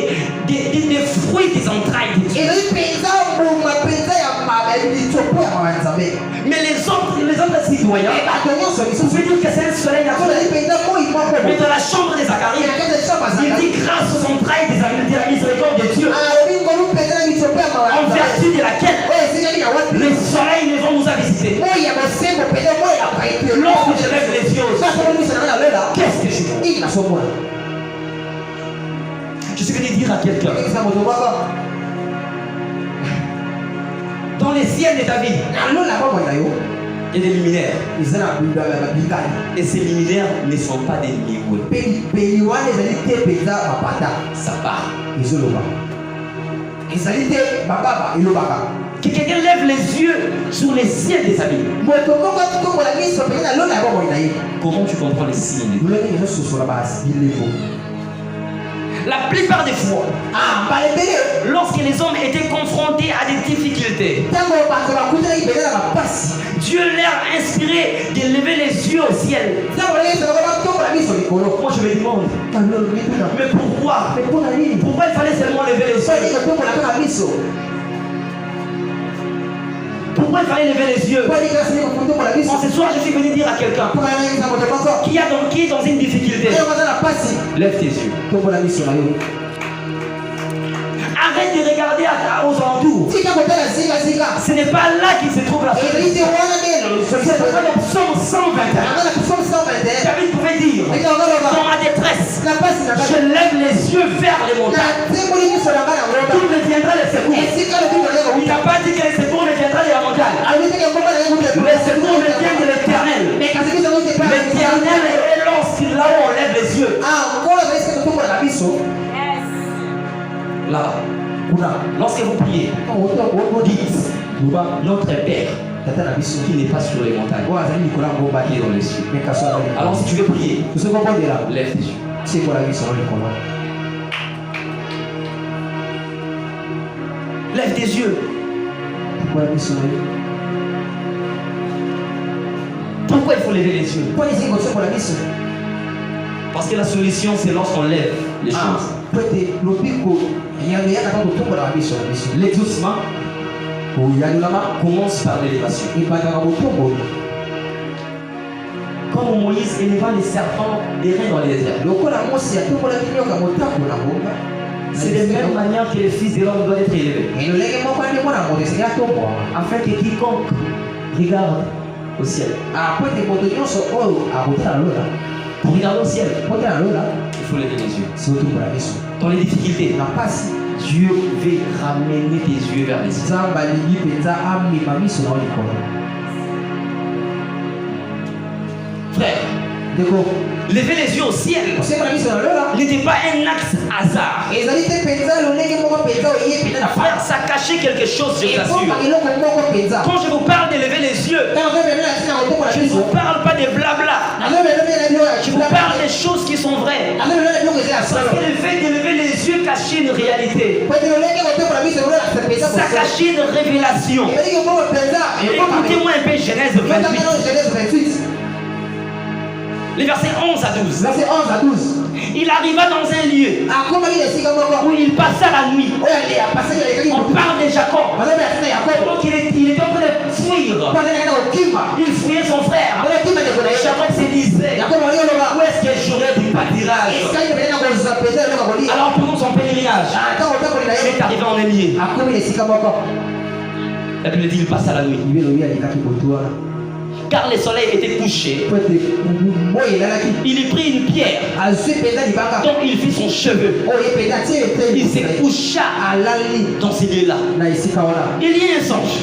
fruits des entrailles de Dieu. Mais les autres citoyens, vous pouvez dire que c'est un soleil naturel. Mais dans la chambre des Zacharie, il dit grâce aux entrailles de la miséricorde de Dieu, en vertu de laquelle les soleils ne vont nous visiter. Lorsque je lève les yeux, qu'est-ce que je vois? Je suis venu dire à quelqu'un, dans les ciels de ta vie, il y a des luminaires. Et ces luminaires ne sont pas des luminaires. Ça part. Que quelqu'un lève les yeux sur les ciels de sa vie. Comment tu comprends les signes? La plupart des fois, lorsque les hommes étaient confrontés à des difficultés, Dieu leur a inspiré de lever les yeux au ciel. Moi je me demande, mais pourquoi il fallait seulement lever les yeux? Pourquoi il fallait lever les yeux? En ce soir, je suis venu dire à quelqu'un qui est dans une difficulté, lève tes yeux. Arrête de regarder aux alentours. Ce n'est pas là qu'il se trouve la solution. C'est pourquoi le psaume 121, David pouvait dire, dans ma détresse, je lève les yeux vers les montagnes. D'où me viendra le secours? Il n'a pas dit que le secours me viendra de la montagne. Le secours me vient de l'Éternel. L'Éternel est lorsqu'il là où on lève les yeux. Là, lorsque vous priez, dites notre Père qui n'est pas sur les montagnes, qui est dans les cieux. Alors si tu veux prier, lève tes yeux. Lève tes yeux. Pourquoi il faut lever les yeux? Parce que la solution, c'est lorsqu'on lève les choses. L'exaucement commence par l'élévation. Comme Moïse éleva les serpents des reins dans les airs. C'est de la même manière que le Fils de l'homme doit être élevé. Afin que quiconque regarde au ciel. Pour regarder au ciel, il faut lever les yeux. Dans les difficultés, Dieu veut ramener tes yeux vers les cieux. Frère, lever les yeux au ciel n'était pas un acte hasard. Frère, ça cachait quelque chose, je vous assure. Quand je vous parle de lever les yeux, je ne vous parle pas de blabla. Je vous parle des choses qui sont vraies. solo. Parce que le fait de lever les yeux cachait une réalité. Ça cachait une révélation. Écoutez-moi un peu Genèse 28. Les versets 11 à 12. Verset 11 à 12. Il arriva dans un lieu où il passa la nuit. On parle de Jacob. Donc il était en train de fuir. Il fuyait son frère. Jacob se disait, où est-ce que j'aurais du pâturage? Alors pendant son pèlerinage, il est arrivé en un lieu. La Bible dit il passa la nuit. Car le soleil était couché. Il y prit une pierre. Donc il fit son cheveu. Il se coucha dans ces lieux-là. Il y a un songe.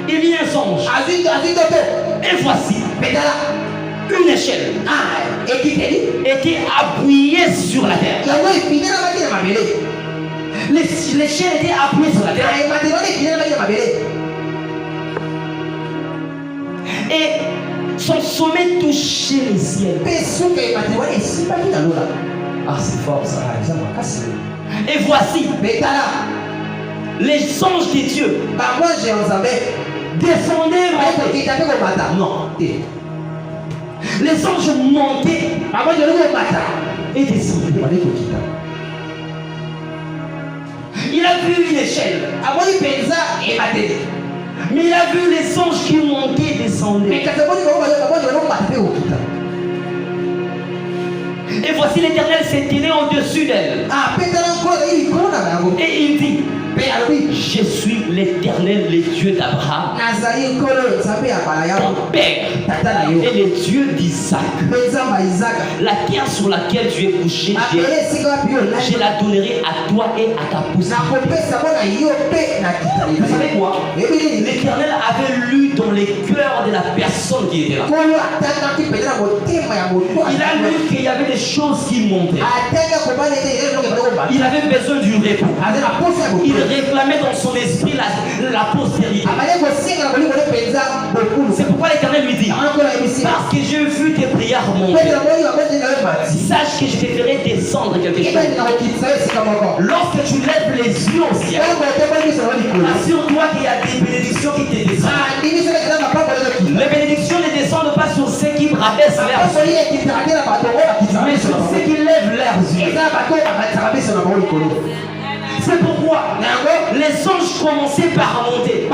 Il y a un songe. Et voici une échelle était appuyée sur la terre. L'échelle était appuyée sur la terre. Et son sommet touchait le ciel. Ah, c'est fort ça. Et voici les anges de Dieu descendaient. Non. Les anges montaient et descendaient. Il a vu une échelle. Mais il a vu les anges qui montaient et descendaient. Et voici l'Éternel s'étendait au-dessus d'elle. Et il dit, je suis l'Éternel, le Dieu d'Abraham, ton père, et le Dieu d'Isaac. La terre sur laquelle tu es couché, je la donnerai à toi et à ta postérité. Vous savez quoi? L'Éternel avait lu dans les cœurs de la personne qui était là. Il a lu qu'il y avait des choses qui montaient. Il avait besoin du repos. Il réclamait dans son esprit la postérité. C'est pourquoi l'Éternel lui dit, parce que j'ai vu tes prières monter, sache que je te ferai descendre quelque chose. Lorsque tu lèves les yeux au ciel, assure-toi qu'il y a des bénédictions qui te descendent. Les bénédictions ne descendent pas sur ceux qui rabaissent leurs yeux, mais sur ceux qui lèvent leurs yeux. C'est pourquoi les anges commençaient par monter.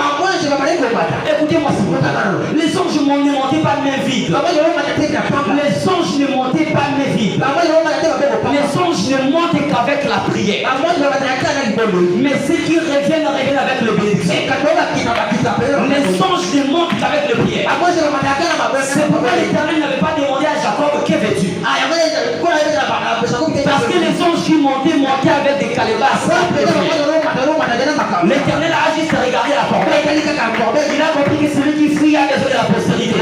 Écoutez-moi, les anges ne montaient pas de main vide. Les anges ne montaient pas de main vide. Les anges ne montent qu'avec la prière. Mais ceux qui reviennent avec le bénédiction. Les anges ne montent qu'avec le prière. C'est pourquoi l'Éternel n'avait pas demandé à Jacob, que veux-tu? Parce que les anges qui montaient avec des calebasses. L'Éternel a juste regardé la corbeille. Il a compris que celui qui fuit a besoin de la postérité.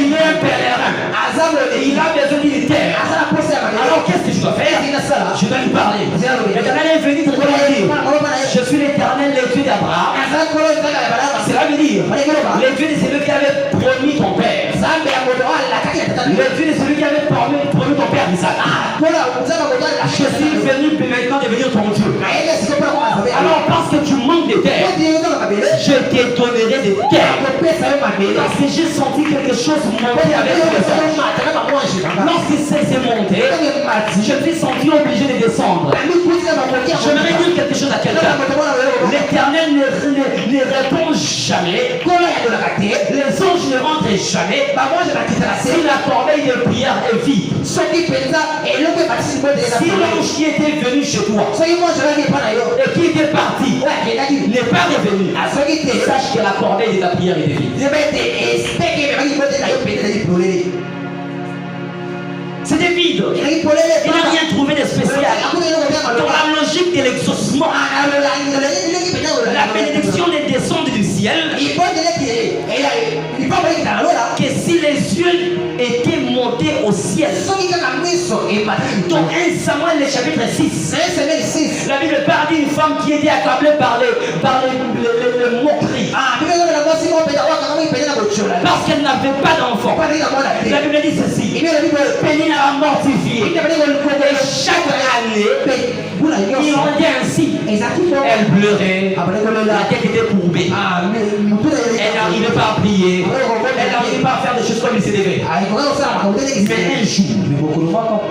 Il est un pèlerin. Et il a besoin d'une terre. Alors qu'est-ce que je dois faire? Je dois lui parler. L'Éternel est venu te dire, je suis l'Éternel, le Dieu d'Abraham. Cela veut dire, le Dieu de celui qui avait promis ton père. Le Dieu de celui qui avait promis ton père Isaac. Je suis venu maintenant devenir ton Dieu. Alors parce que tu manques de terre, je te donnerai des terres. Parce que j'ai senti quelque chose monter avec le sang. Lorsque c'est monté, je me suis senti obligé de descendre. J'aimerais dire quelque chose à quelqu'un. L'Éternel ne répond jamais. Les anges ne rentrent jamais. Si la corbeille de prière est vide, si l'ange qui était venu chez toi et qui était parti n'est pas revenu, sache que la corbeille de ta prière est vide. C'était vide. Il n'a rien trouvé de spécial. Dans la logique de l'exaucement, la bénédiction ne descend du ciel que si les yeux étaient montés au ciel. Donc 1 Samuel le chapitre 6, la Bible parle d'une femme qui était accablée par les moqueries. Parce qu'elle n'avait pas d'enfant. La Bible dit ceci. Pénina a mortifié. Et chaque année, il en dit ainsi. Elle pleurait. La tête était courbée. Elle n'arrivait pas à prier. Elle n'arrivait pas à faire des choses comme il s'est levé. Mais un jour,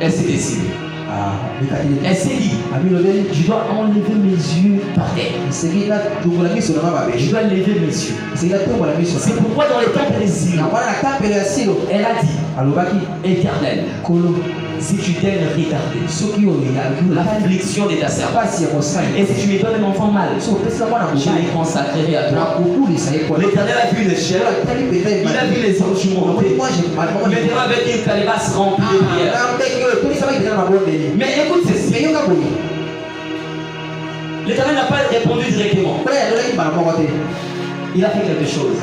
elle s'est décidée. Elle s'est dit, je dois enlever mes yeux par terre. Je dois lever mes yeux. C'est pourquoi dans les temples des îles, elle a dit, Éternel, si tu daignes regarder l'affliction de ta servante, et si tu me donnes un enfant mâle, je les consacrerai à toi. L'Éternel a vu les chairs, il a vu les anges monter. Maintenant avec une calebasse remplie de prières. Mais écoute ceci. L'Éternel n'a pas répondu directement. Il a fait quelque chose.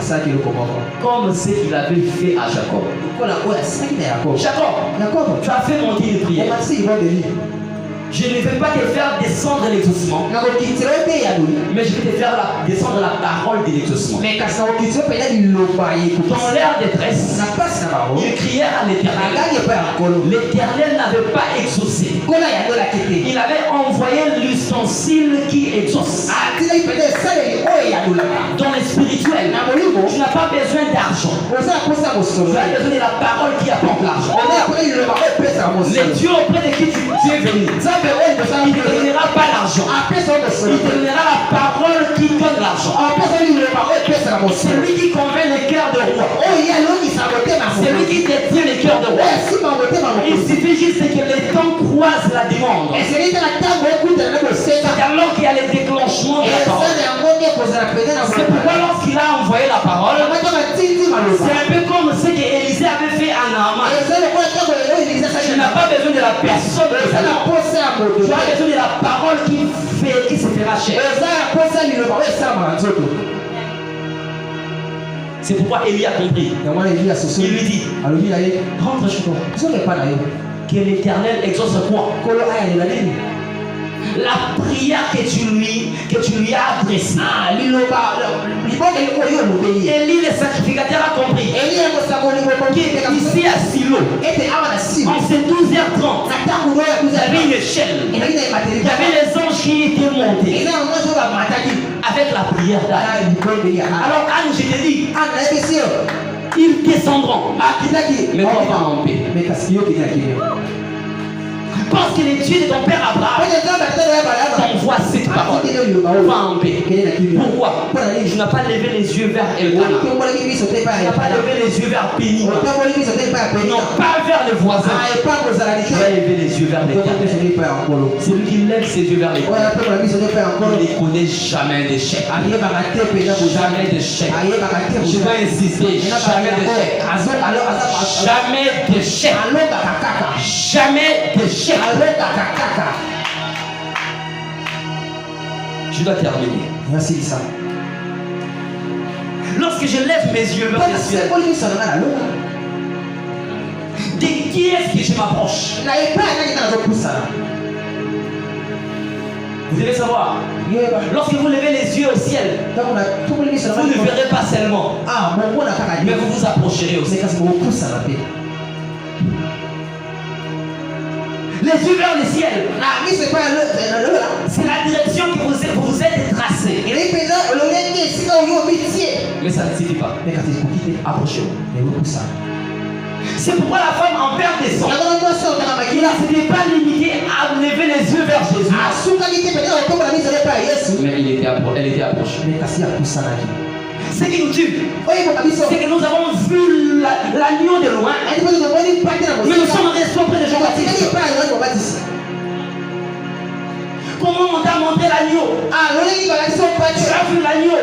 Comme ce qu'il avait fait à Jacob. Jacob, tu as fait monter une prière. Je ne vais pas te faire descendre l'exaucement, mais je vais te faire descendre la parole de l'exaucement. Dans leur détresse, ils crièrent à l'Éternel. L'Éternel n'avait pas exaucé. Il avait envoyé l'ustensile qui exauce. Dans le spirituel, tu n'as pas besoin d'argent. Tu as besoin de la parole qui apporte l'argent. Les dieux auprès de qui tu es venu, il ne te donnera pas l'argent. Il te donnera la parole qui donne l'argent. C'est lui qui convainc les cœurs de roi. C'est lui qui détient les cœurs de roi. Il suffit juste que les temps croisent la demande. C'est alors qu'il y a le déclenchement de la parole. C'est pourquoi lorsqu'il a envoyé la parole, c'est un peu comme ce qu'Élisée avait fait à Naaman. Tu n'as pas besoin de la personne. Tu as besoin de la parole qui se fera chair. C'est pourquoi Élie a compris. Il lui dit, rentre chez toi. Que l'Éternel exauce quoi? La prière que tu lui as adressée. Élie le sacrificateur a compris. Ici à Silo, en ces 12h30, il y avait une échelle. Il y avait les anges qui étaient montés avec la prière d'Anne. Alors Anne, je te dis, ils descendront. Mais on va en paix. Parce que les dieux de ton père Abraham t'envoient cette parole. Va en paix. Pourquoi? Tu n'as pas levé les yeux vers Elkana. Tu n'as pas levé les yeux vers Pénina. Non, pas vers les voisins. Tu as levé les yeux vers l'Éternel. C'est lui qui lève ses yeux vers l'Éternel. Il ne connaît jamais d'échec. Jamais d'échec. Je vais insister. Jamais d'échec. Jamais d'échec. Jamais d'échec. Je dois terminer. Merci ça. Lorsque je lève mes yeux vers le ciel, de qui est-ce que je m'approche? Vous devez savoir, lorsque vous levez les yeux au ciel, vous ne verrez pas seulement, mais vous vous approcherez aussi. Les yeux vers le ciel, c'est la direction que vous êtes tracée. Mais ça ne suffit pas. Approchez-vous. C'est pourquoi la femme en perd des sangs. Il n'était pas limité à lever les yeux vers Jésus. Mais elle était approchée. Ce qui nous tue, c'est que nous avons vu l'agneau de loin, mais nous sommes restés auprès de Jean-Baptiste. Comment on t'a montré l'agneau? Tu as vu l'agneau,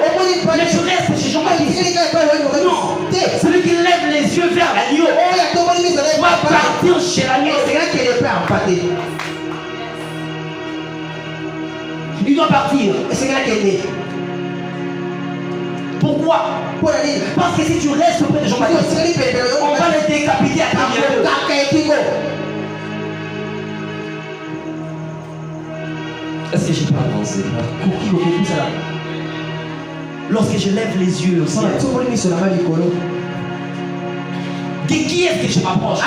mais tu restes chez Jean-Baptiste. Non, celui qui lève les yeux vers l'agneau va partir chez l'agneau. Il doit partir. Pourquoi? Parce que si tu restes auprès de Jean-Baptiste, on va le décapiter à ta. Est-ce que je peux avancer? Lorsque je lève les yeux au ciel, de qui est-ce que je m'approche?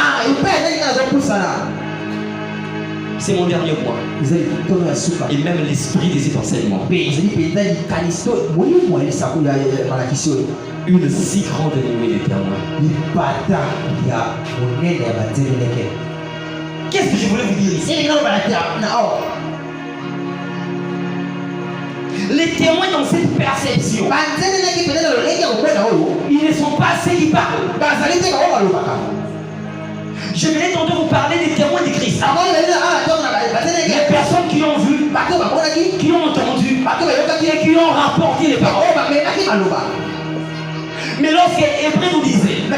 C'est mon dernier mois. Et même l'esprit de cet enseignement. Une si grande nuée de témoins. Qu'est-ce que je voulais vous dire ici? Les témoins dans cette perception, ils ne sont pas ceux qui parlent. Je venais tantôt vous parler des témoins de Christ. Les personnes qui ont vu, qui ont entendu, et qui ont rapporté les paroles. Mais lorsque Hébreu nous disait que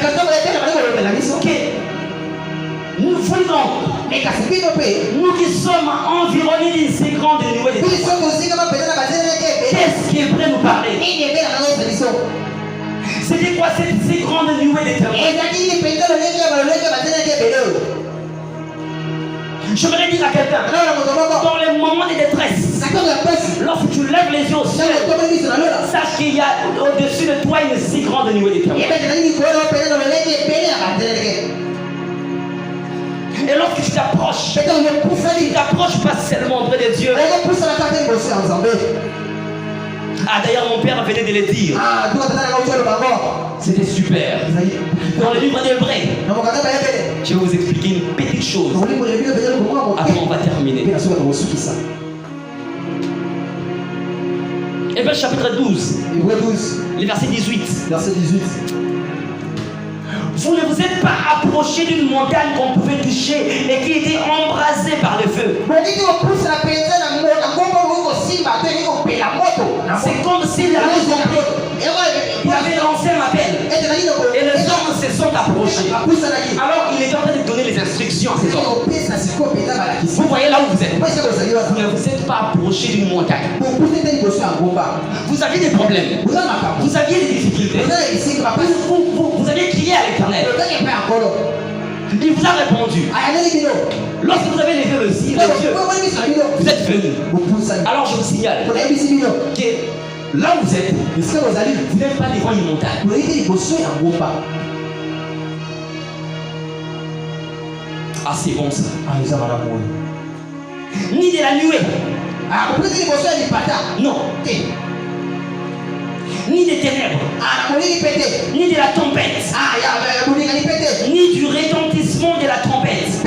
nous voulons, nous qui sommes environnés d'une si grande nuée de témoins, qu'est-ce qu'Hébreu nous parlait? C'était quoi cette si grande nuée de témoins? Je voudrais dire à quelqu'un, dans les moments de détresse, lorsque tu lèves les yeux au ciel, sache qu'il y a au-dessus de toi une si grande nuée de témoins. Et lorsque tu t'approches pas seulement auprès de Dieu. Ah, d'ailleurs, mon père venait de le dire. C'était super. Dans le livre d'Hébreu, je vais vous expliquer une petite chose. Après, on va terminer. Hébreu chapitre 12, le verset 18. Vous ne vous êtes pas approché d'une montagne qu'on pouvait toucher et qui était embrasée par le feu. C'est comme s'il avait lancé un appel. Et les hommes se sont approchés. Alors il est en train de donner les instructions à ces hommes. Vous voyez là où vous êtes. Vous ne vous êtes pas approché d'une montagne. Vous aviez des problèmes. Vous aviez des difficultés. Vous aviez crié à l'Éternel. Il vous a répondu. Lorsque vous avez levé les yeux, vous êtes venus. Alors je vous signale que là où vous êtes, vous n'êtes pas devant une montagne. Ah, c'est bon ça. Ni de la nuée. Non. Ni des ténèbres, ni de la tempête, ni du retentissement de la trompette,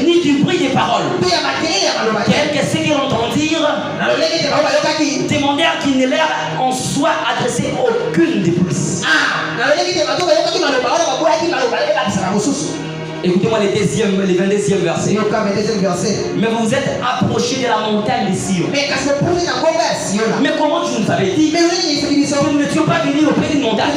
ni du bruit des paroles. Tels que ceux qui l'entendirent demandèrent qu'il ne leur en soit adressé aucune de plus. Écoutez-moi les 22e versets. Mais vous vous êtes approché de la montagne de Sion. Mais comment tu nous avais dit que nous n'étions pas venus auprès d'une montagne?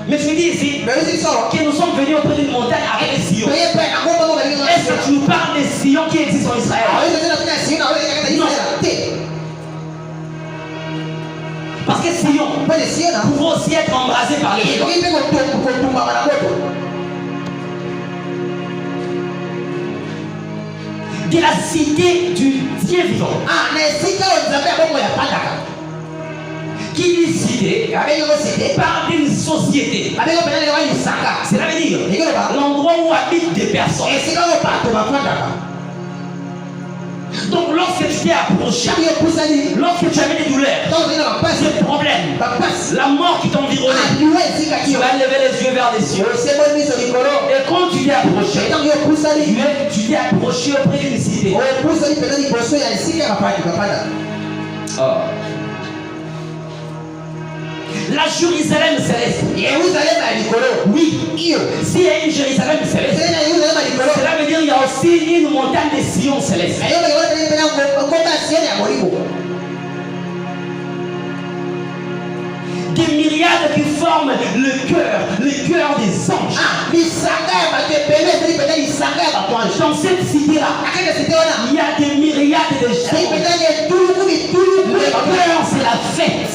Mais tu me dis ici que nous sommes venus auprès d'une montagne avec Sion. Est-ce que tu nous parles de Sion qui existe en Israël? Non. Parce que Sion pouvait aussi être embrasé par le feu. De la cité du Dieu vivant. Qui dit cité parle d'une société. Cela veut dire l'endroit où habitent des personnes. Donc lorsque tu t'es approché, lorsque tu avais des douleurs, des problèmes, la mort qui t'environnait, tu vas lever les yeux vers les cieux. Et quand tu t'es approché, tu t'es approché auprès d'une cité. La Jérusalem céleste. Oui. S'il y a une Jérusalem céleste, cela veut dire qu'il y a aussi une montagne de Sion céleste. Des myriades qui forment le cœur des anges. Dans cette cité-là, il y a des myriades de gens. Le cœur, c'est la fête.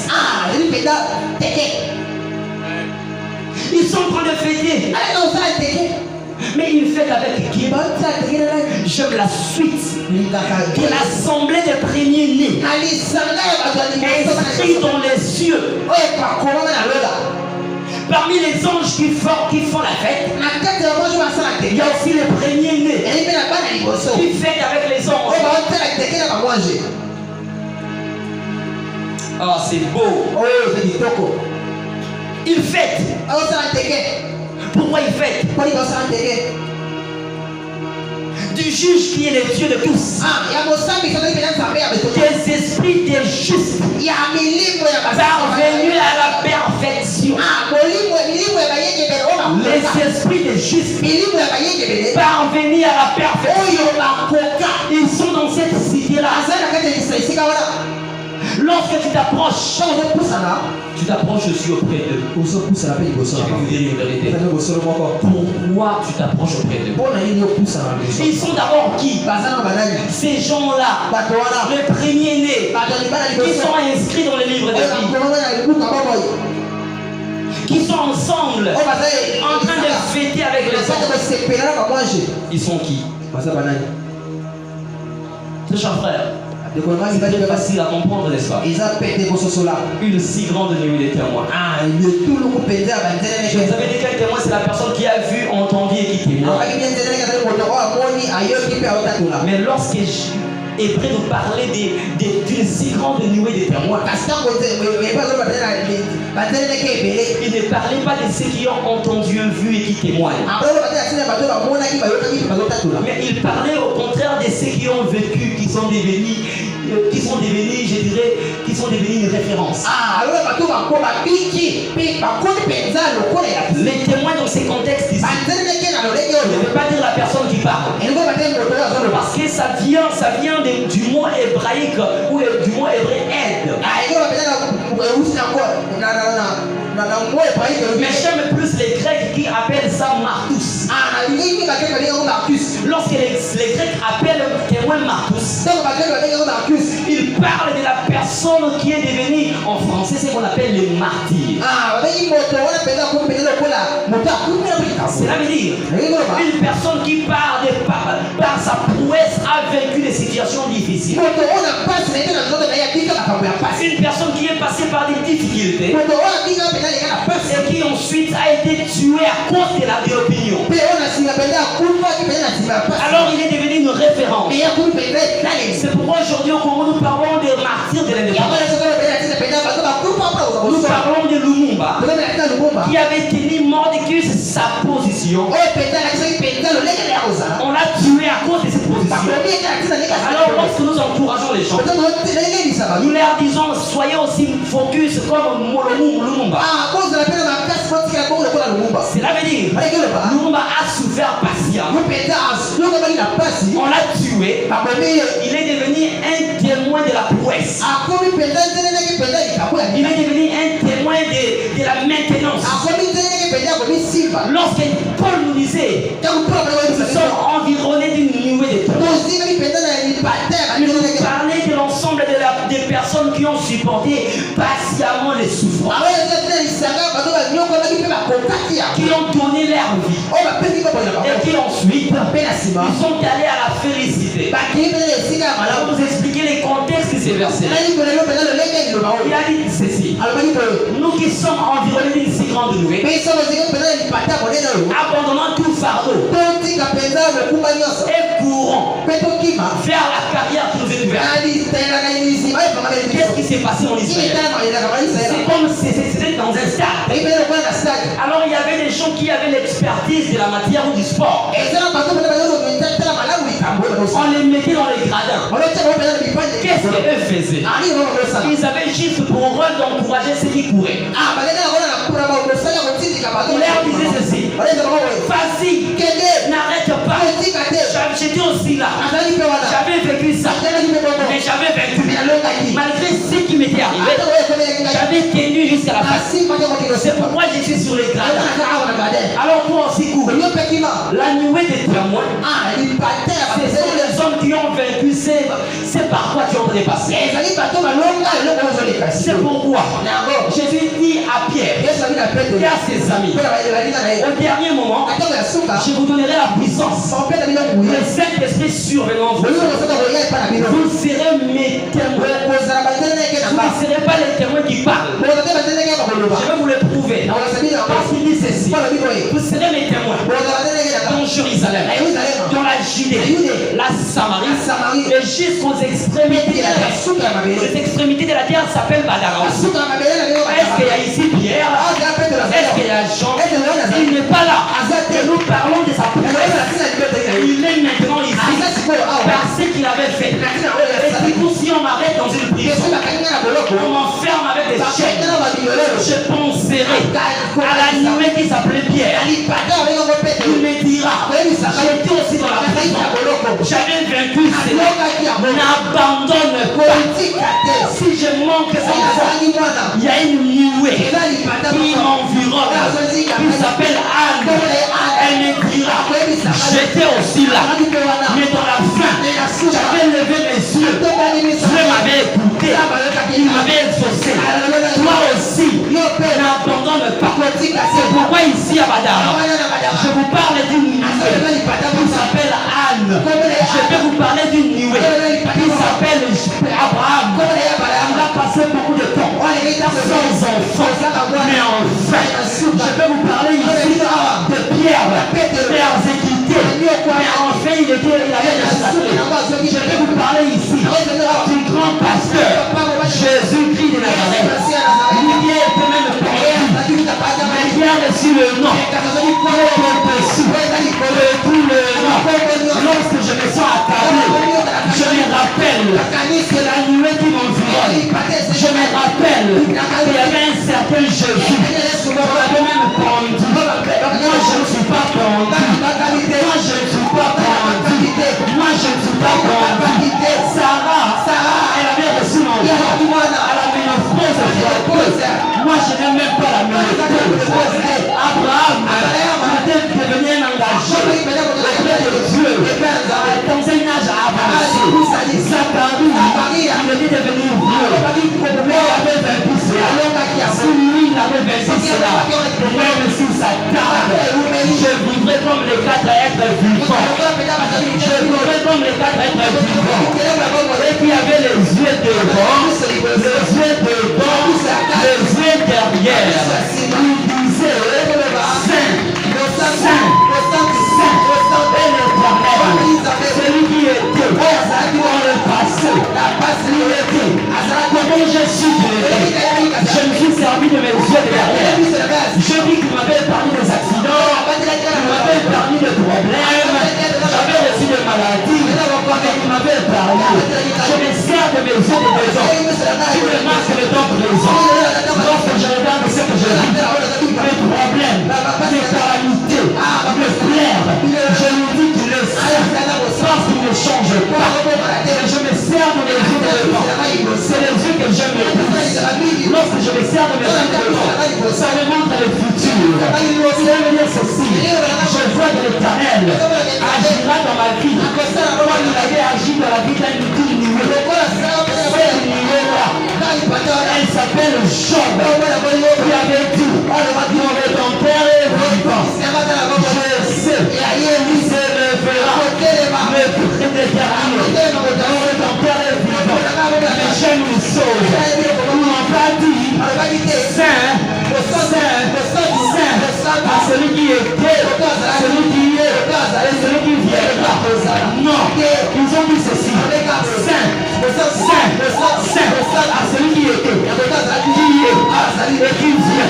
Ils sont en train de fêter. Mais une fête avec qui? J'aime la suite de l'assemblée des premiers-nés. Inscrit dans les cieux. Parmi les anges qui font la fête, il y a aussi les premiers-nés qui fêtent avec les anges. Ah, c'est beau. Ils fêtent. Pourquoi ils fêtent? Du juge qui est le Dieu de tous. Des esprits des justes parvenus à la perfection. Les esprits des justes parvenus à la perfection. Ils sont dans cette cité-là. Lorsque tu t'approches, aussi auprès d'eux. Je vais vous dire une vérité. Pourquoi tu t'approches auprès d'eux? Ils sont d'abord qui? Ces gens-là, les premiers-nés, qui sont inscrits dans les livres de vie, qui sont ensemble, en train de fêter avec les autres. Ils sont qui? Très chers frères, c'est très facile à comprendre, n'est-ce pas? Une si grande nuée des témoins. Je vous avais dit qu'un témoin, c'est la personne qui a vu, entendu et qui témoigne. Mais lorsque est prêt de parler d'une si grande nuée de témoins, il ne parlait pas de ceux qui ont entendu, vu et qui témoignent. Mais il parlait au contraire de ceux qui ont vécu, qui sont devenus, je dirais, qui sont devenus une référence. Les témoins dans ces contextes ici, je ne veux pas dire la personne qui parle, parce que ça vient du mot hébraïque ou du mot hébreu aide. Mais j'aime plus les Grecs qui appellent ça martus. Lorsque les Grecs appellent témoin martus, ils parlent de la personne qui est devenue, en français, c'est ce qu'on appelle les martyrs. Cela veut dire une personne qui par sa prouesse a vécu des situations difficiles. Une personne qui est passée par des difficultés et qui ensuite a été tuée à cause de la opinion. Alors il est devenu une référence. C'est pourquoi aujourd'hui au Congo nous parlons des martyrs de l'indépendance. Nous parlons de Lumumba qui avait tenu mort de sa position. On l'a tué à cause de cette position. Alors lorsque nous encourageons les gens, nous leur disons soyez aussi focus comme Lumumba. Cela veut dire Lumumba a souffert patiemment. On l'a tué. Il est devenu un témoin de la prouesse. Il est devenu un témoin de la maintenance. Lorsque Paul nous disait nous sommes environnés d'une nuée de témoins, il nous parlait de l'ensemble des personnes qui ont supporté patiemment les souffrances, qui ont donné leur vie et qui ensuite ils sont allés à la félicité. Alors vous expliquer les contextes de ces versets. Il a dit ceci: nous qui sommes environnés d'une si grande nuée, abandonnant tout fardeau et courant vers la carrière qui nous est ouverte. Qu'est-ce qui s'est passé en Israël? C'est comme si c'était dans un stade. Alors il y avait des gens qui avaient l'expertise de la matière ou du sport. On les mettait dans les gradins. Qu'est-ce qu'eux faisaient? Ils avaient juste pour rôle d'encourager ceux qui couraient. On leur disait ceci: vas-y, n'arrête pas. J'étais aussi là. J'avais vécu ça. Mais j'avais vaincu. Malgré ce qui m'était arrivé, j'avais tenu jusqu'à la fin. C'est pourquoi je suis sur les gradins. Alors toi aussi cours. La nuée des témoins, ce sont les hommes qui ont vaincu, c'est par quoi tu es en train de passer. C'est pourquoi Jésus dit à Pierre et à ses amis, au dernier moment, je vous donnerai la puissance. Le Saint-Esprit survenant vous. Vous serez mes témoins. Vous ne serez pas les témoins qui parlent. Je vais vous le prouver. Parce qu'il dit ceci. Vous serez mes témoins dans Jérusalem, dans la Judée, la Samarie, et jusqu'aux extrémités de la terre. Les extrémités de la terre s'appellent Badara. Est-ce qu'il y a ici Pierre? Est-ce qu'il y a Jean? Il n'est pas là. Et nous parlons de sa promesse. Il est maintenant ici par ce qu'il avait fait. Et du coup, si on m'arrête dans une prison, on m'enferme avec des chaînes, je penserai à l'animé qui s'appelait Pierre. Il me dira, j'étais aussi dans la prison, j'avais vaincu cela. N'abandonne pas. Si je manque cette fois, il y a une nuée qui m'environne, qui s'appelle Anne. Elle me dira, j'étais aussi là, mais dans la fin, j'avais levé mes yeux, Dieu m'avait écouté, il m'avait exaucé. Toi aussi, n'abandonne pas. C'est pourquoi ici à Badara, je vous parle d'une nuée qui s'appelle Anne. Je vais vous parler d'une nuée qui s'appelle Abraham. Il a passé beaucoup de temps sans enfants, mais enfin, je vais vous parler ici de Pierre, Père Zéquité, mais enfin il avait le sacré. Je vais vous parler ici du grand pasteur Jésus-Christ de Nazareth. Lui qui est même père, mais qui a reçu le nom au-dessus de tout le nom. Lorsque je me sens accablé, je me rappelle que la nuée qui m'environne, je me rappelle qu'il y avait un certain Jésus qui m'avait même pendu. Moi je ne suis pas pendu. Moi je ne suis pas pendu. Moi je ne suis pas pendu. Sarah, elle avait reçu mon enfant à la ménopause. Moi je n'aime même pas la ménopause. Abraham était devenu un engagé auprès de Dieu dans un âge avancé. Zacharie, il était devenu vieux. Mais il avait vaincu cela. Si lui il avait vaincu cela, même si ça tarde, je vivrai comme les 4 êtres vivants. Je vivrai comme les 4 êtres vivants. Et puis il y avait les yeux devant, les yeux devant, les yeux derrière. Il disait Saint, Saint, Saint, et l'Éternel, celui qui était dans le passé, il était. Comment je suis guéri? Je me suis servi de mes yeux derrière. Je dis qu'il m'avait parlé des accidents, il m'avait parlé de problèmes, j'avais reçu des maladies, il m'avait parlé. Je me sers de mes yeux de devant. Tu me marques le temps présent. Lorsque je regarde ce que je vis, mes problèmes, mes calamités, mes plaies, je lui dis qu'il est saint parce qu'il ne change pas. Et je me sers de mes yeux de devant. C'est les yeux que j'aime le plus. Lorsque je me sers de mes yeux de devant, ça me montre le futur. Ça veut dire ceci. Je vois que l'Éternel agira dans ma vie comme il avait agi dans la vie d'un nuée. Cette nuée-là, elle s'appelle Job. Il avait dit, ton père est vivant. Je sais, il se lèvera, me prédéterminer. Ton père est vivant. Mais j'aime une chose. On n'a pas dit Saint, Saint, Saint à celui qui était, celui qui est et celui qui viendra. Non, ils ont dit ceci. Saint, Saint, Saint à celui qui était, qui est et qui vient.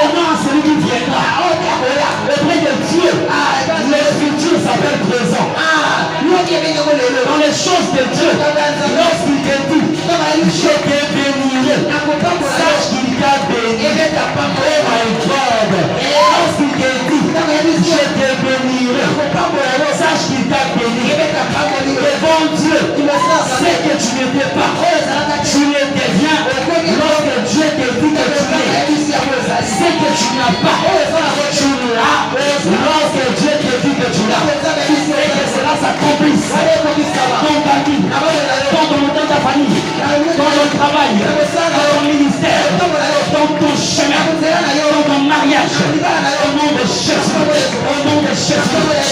Et non à celui qui viendra. Auprès de Dieu, le futur s'appelle présent. Dans les choses de Dieu, lorsqu'il te dit, je te bénirai, sache qu'il t'a béni. Oh my God. Lorsqu'il te dit, je te bénirai, sache qu'il t'a béni. Et bon Dieu, c'est que tu n'étais pas, tu le deviens. Lorsque Dieu te dit que tu l'es, c'est que tu n'as pas, tu l'as. Lorsque Dieu te dit que tu l'as, et que cela travail, dans ton ministère, dans ton chemin, dans ton mariage. Au nom de Jésus. Au nom de Jésus. Amen.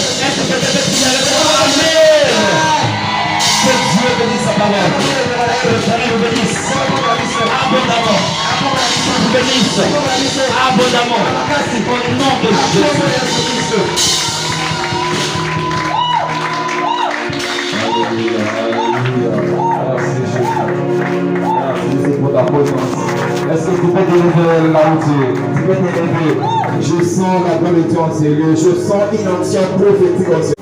Que Dieu bénisse sa parole. Que le Seigneur vous bénisse abondamment. Vous bénisse abondamment. Au nom de Jésus. Alléluia, alléluia. Merci Jésus. Merci Jésus pour ta présence. Est-ce que tu peux te lever là où tu es? Tu peux te lever. Je sens la gloire de Dieu en ces lieux. Je sens une ancienne prophétique en ces lieux.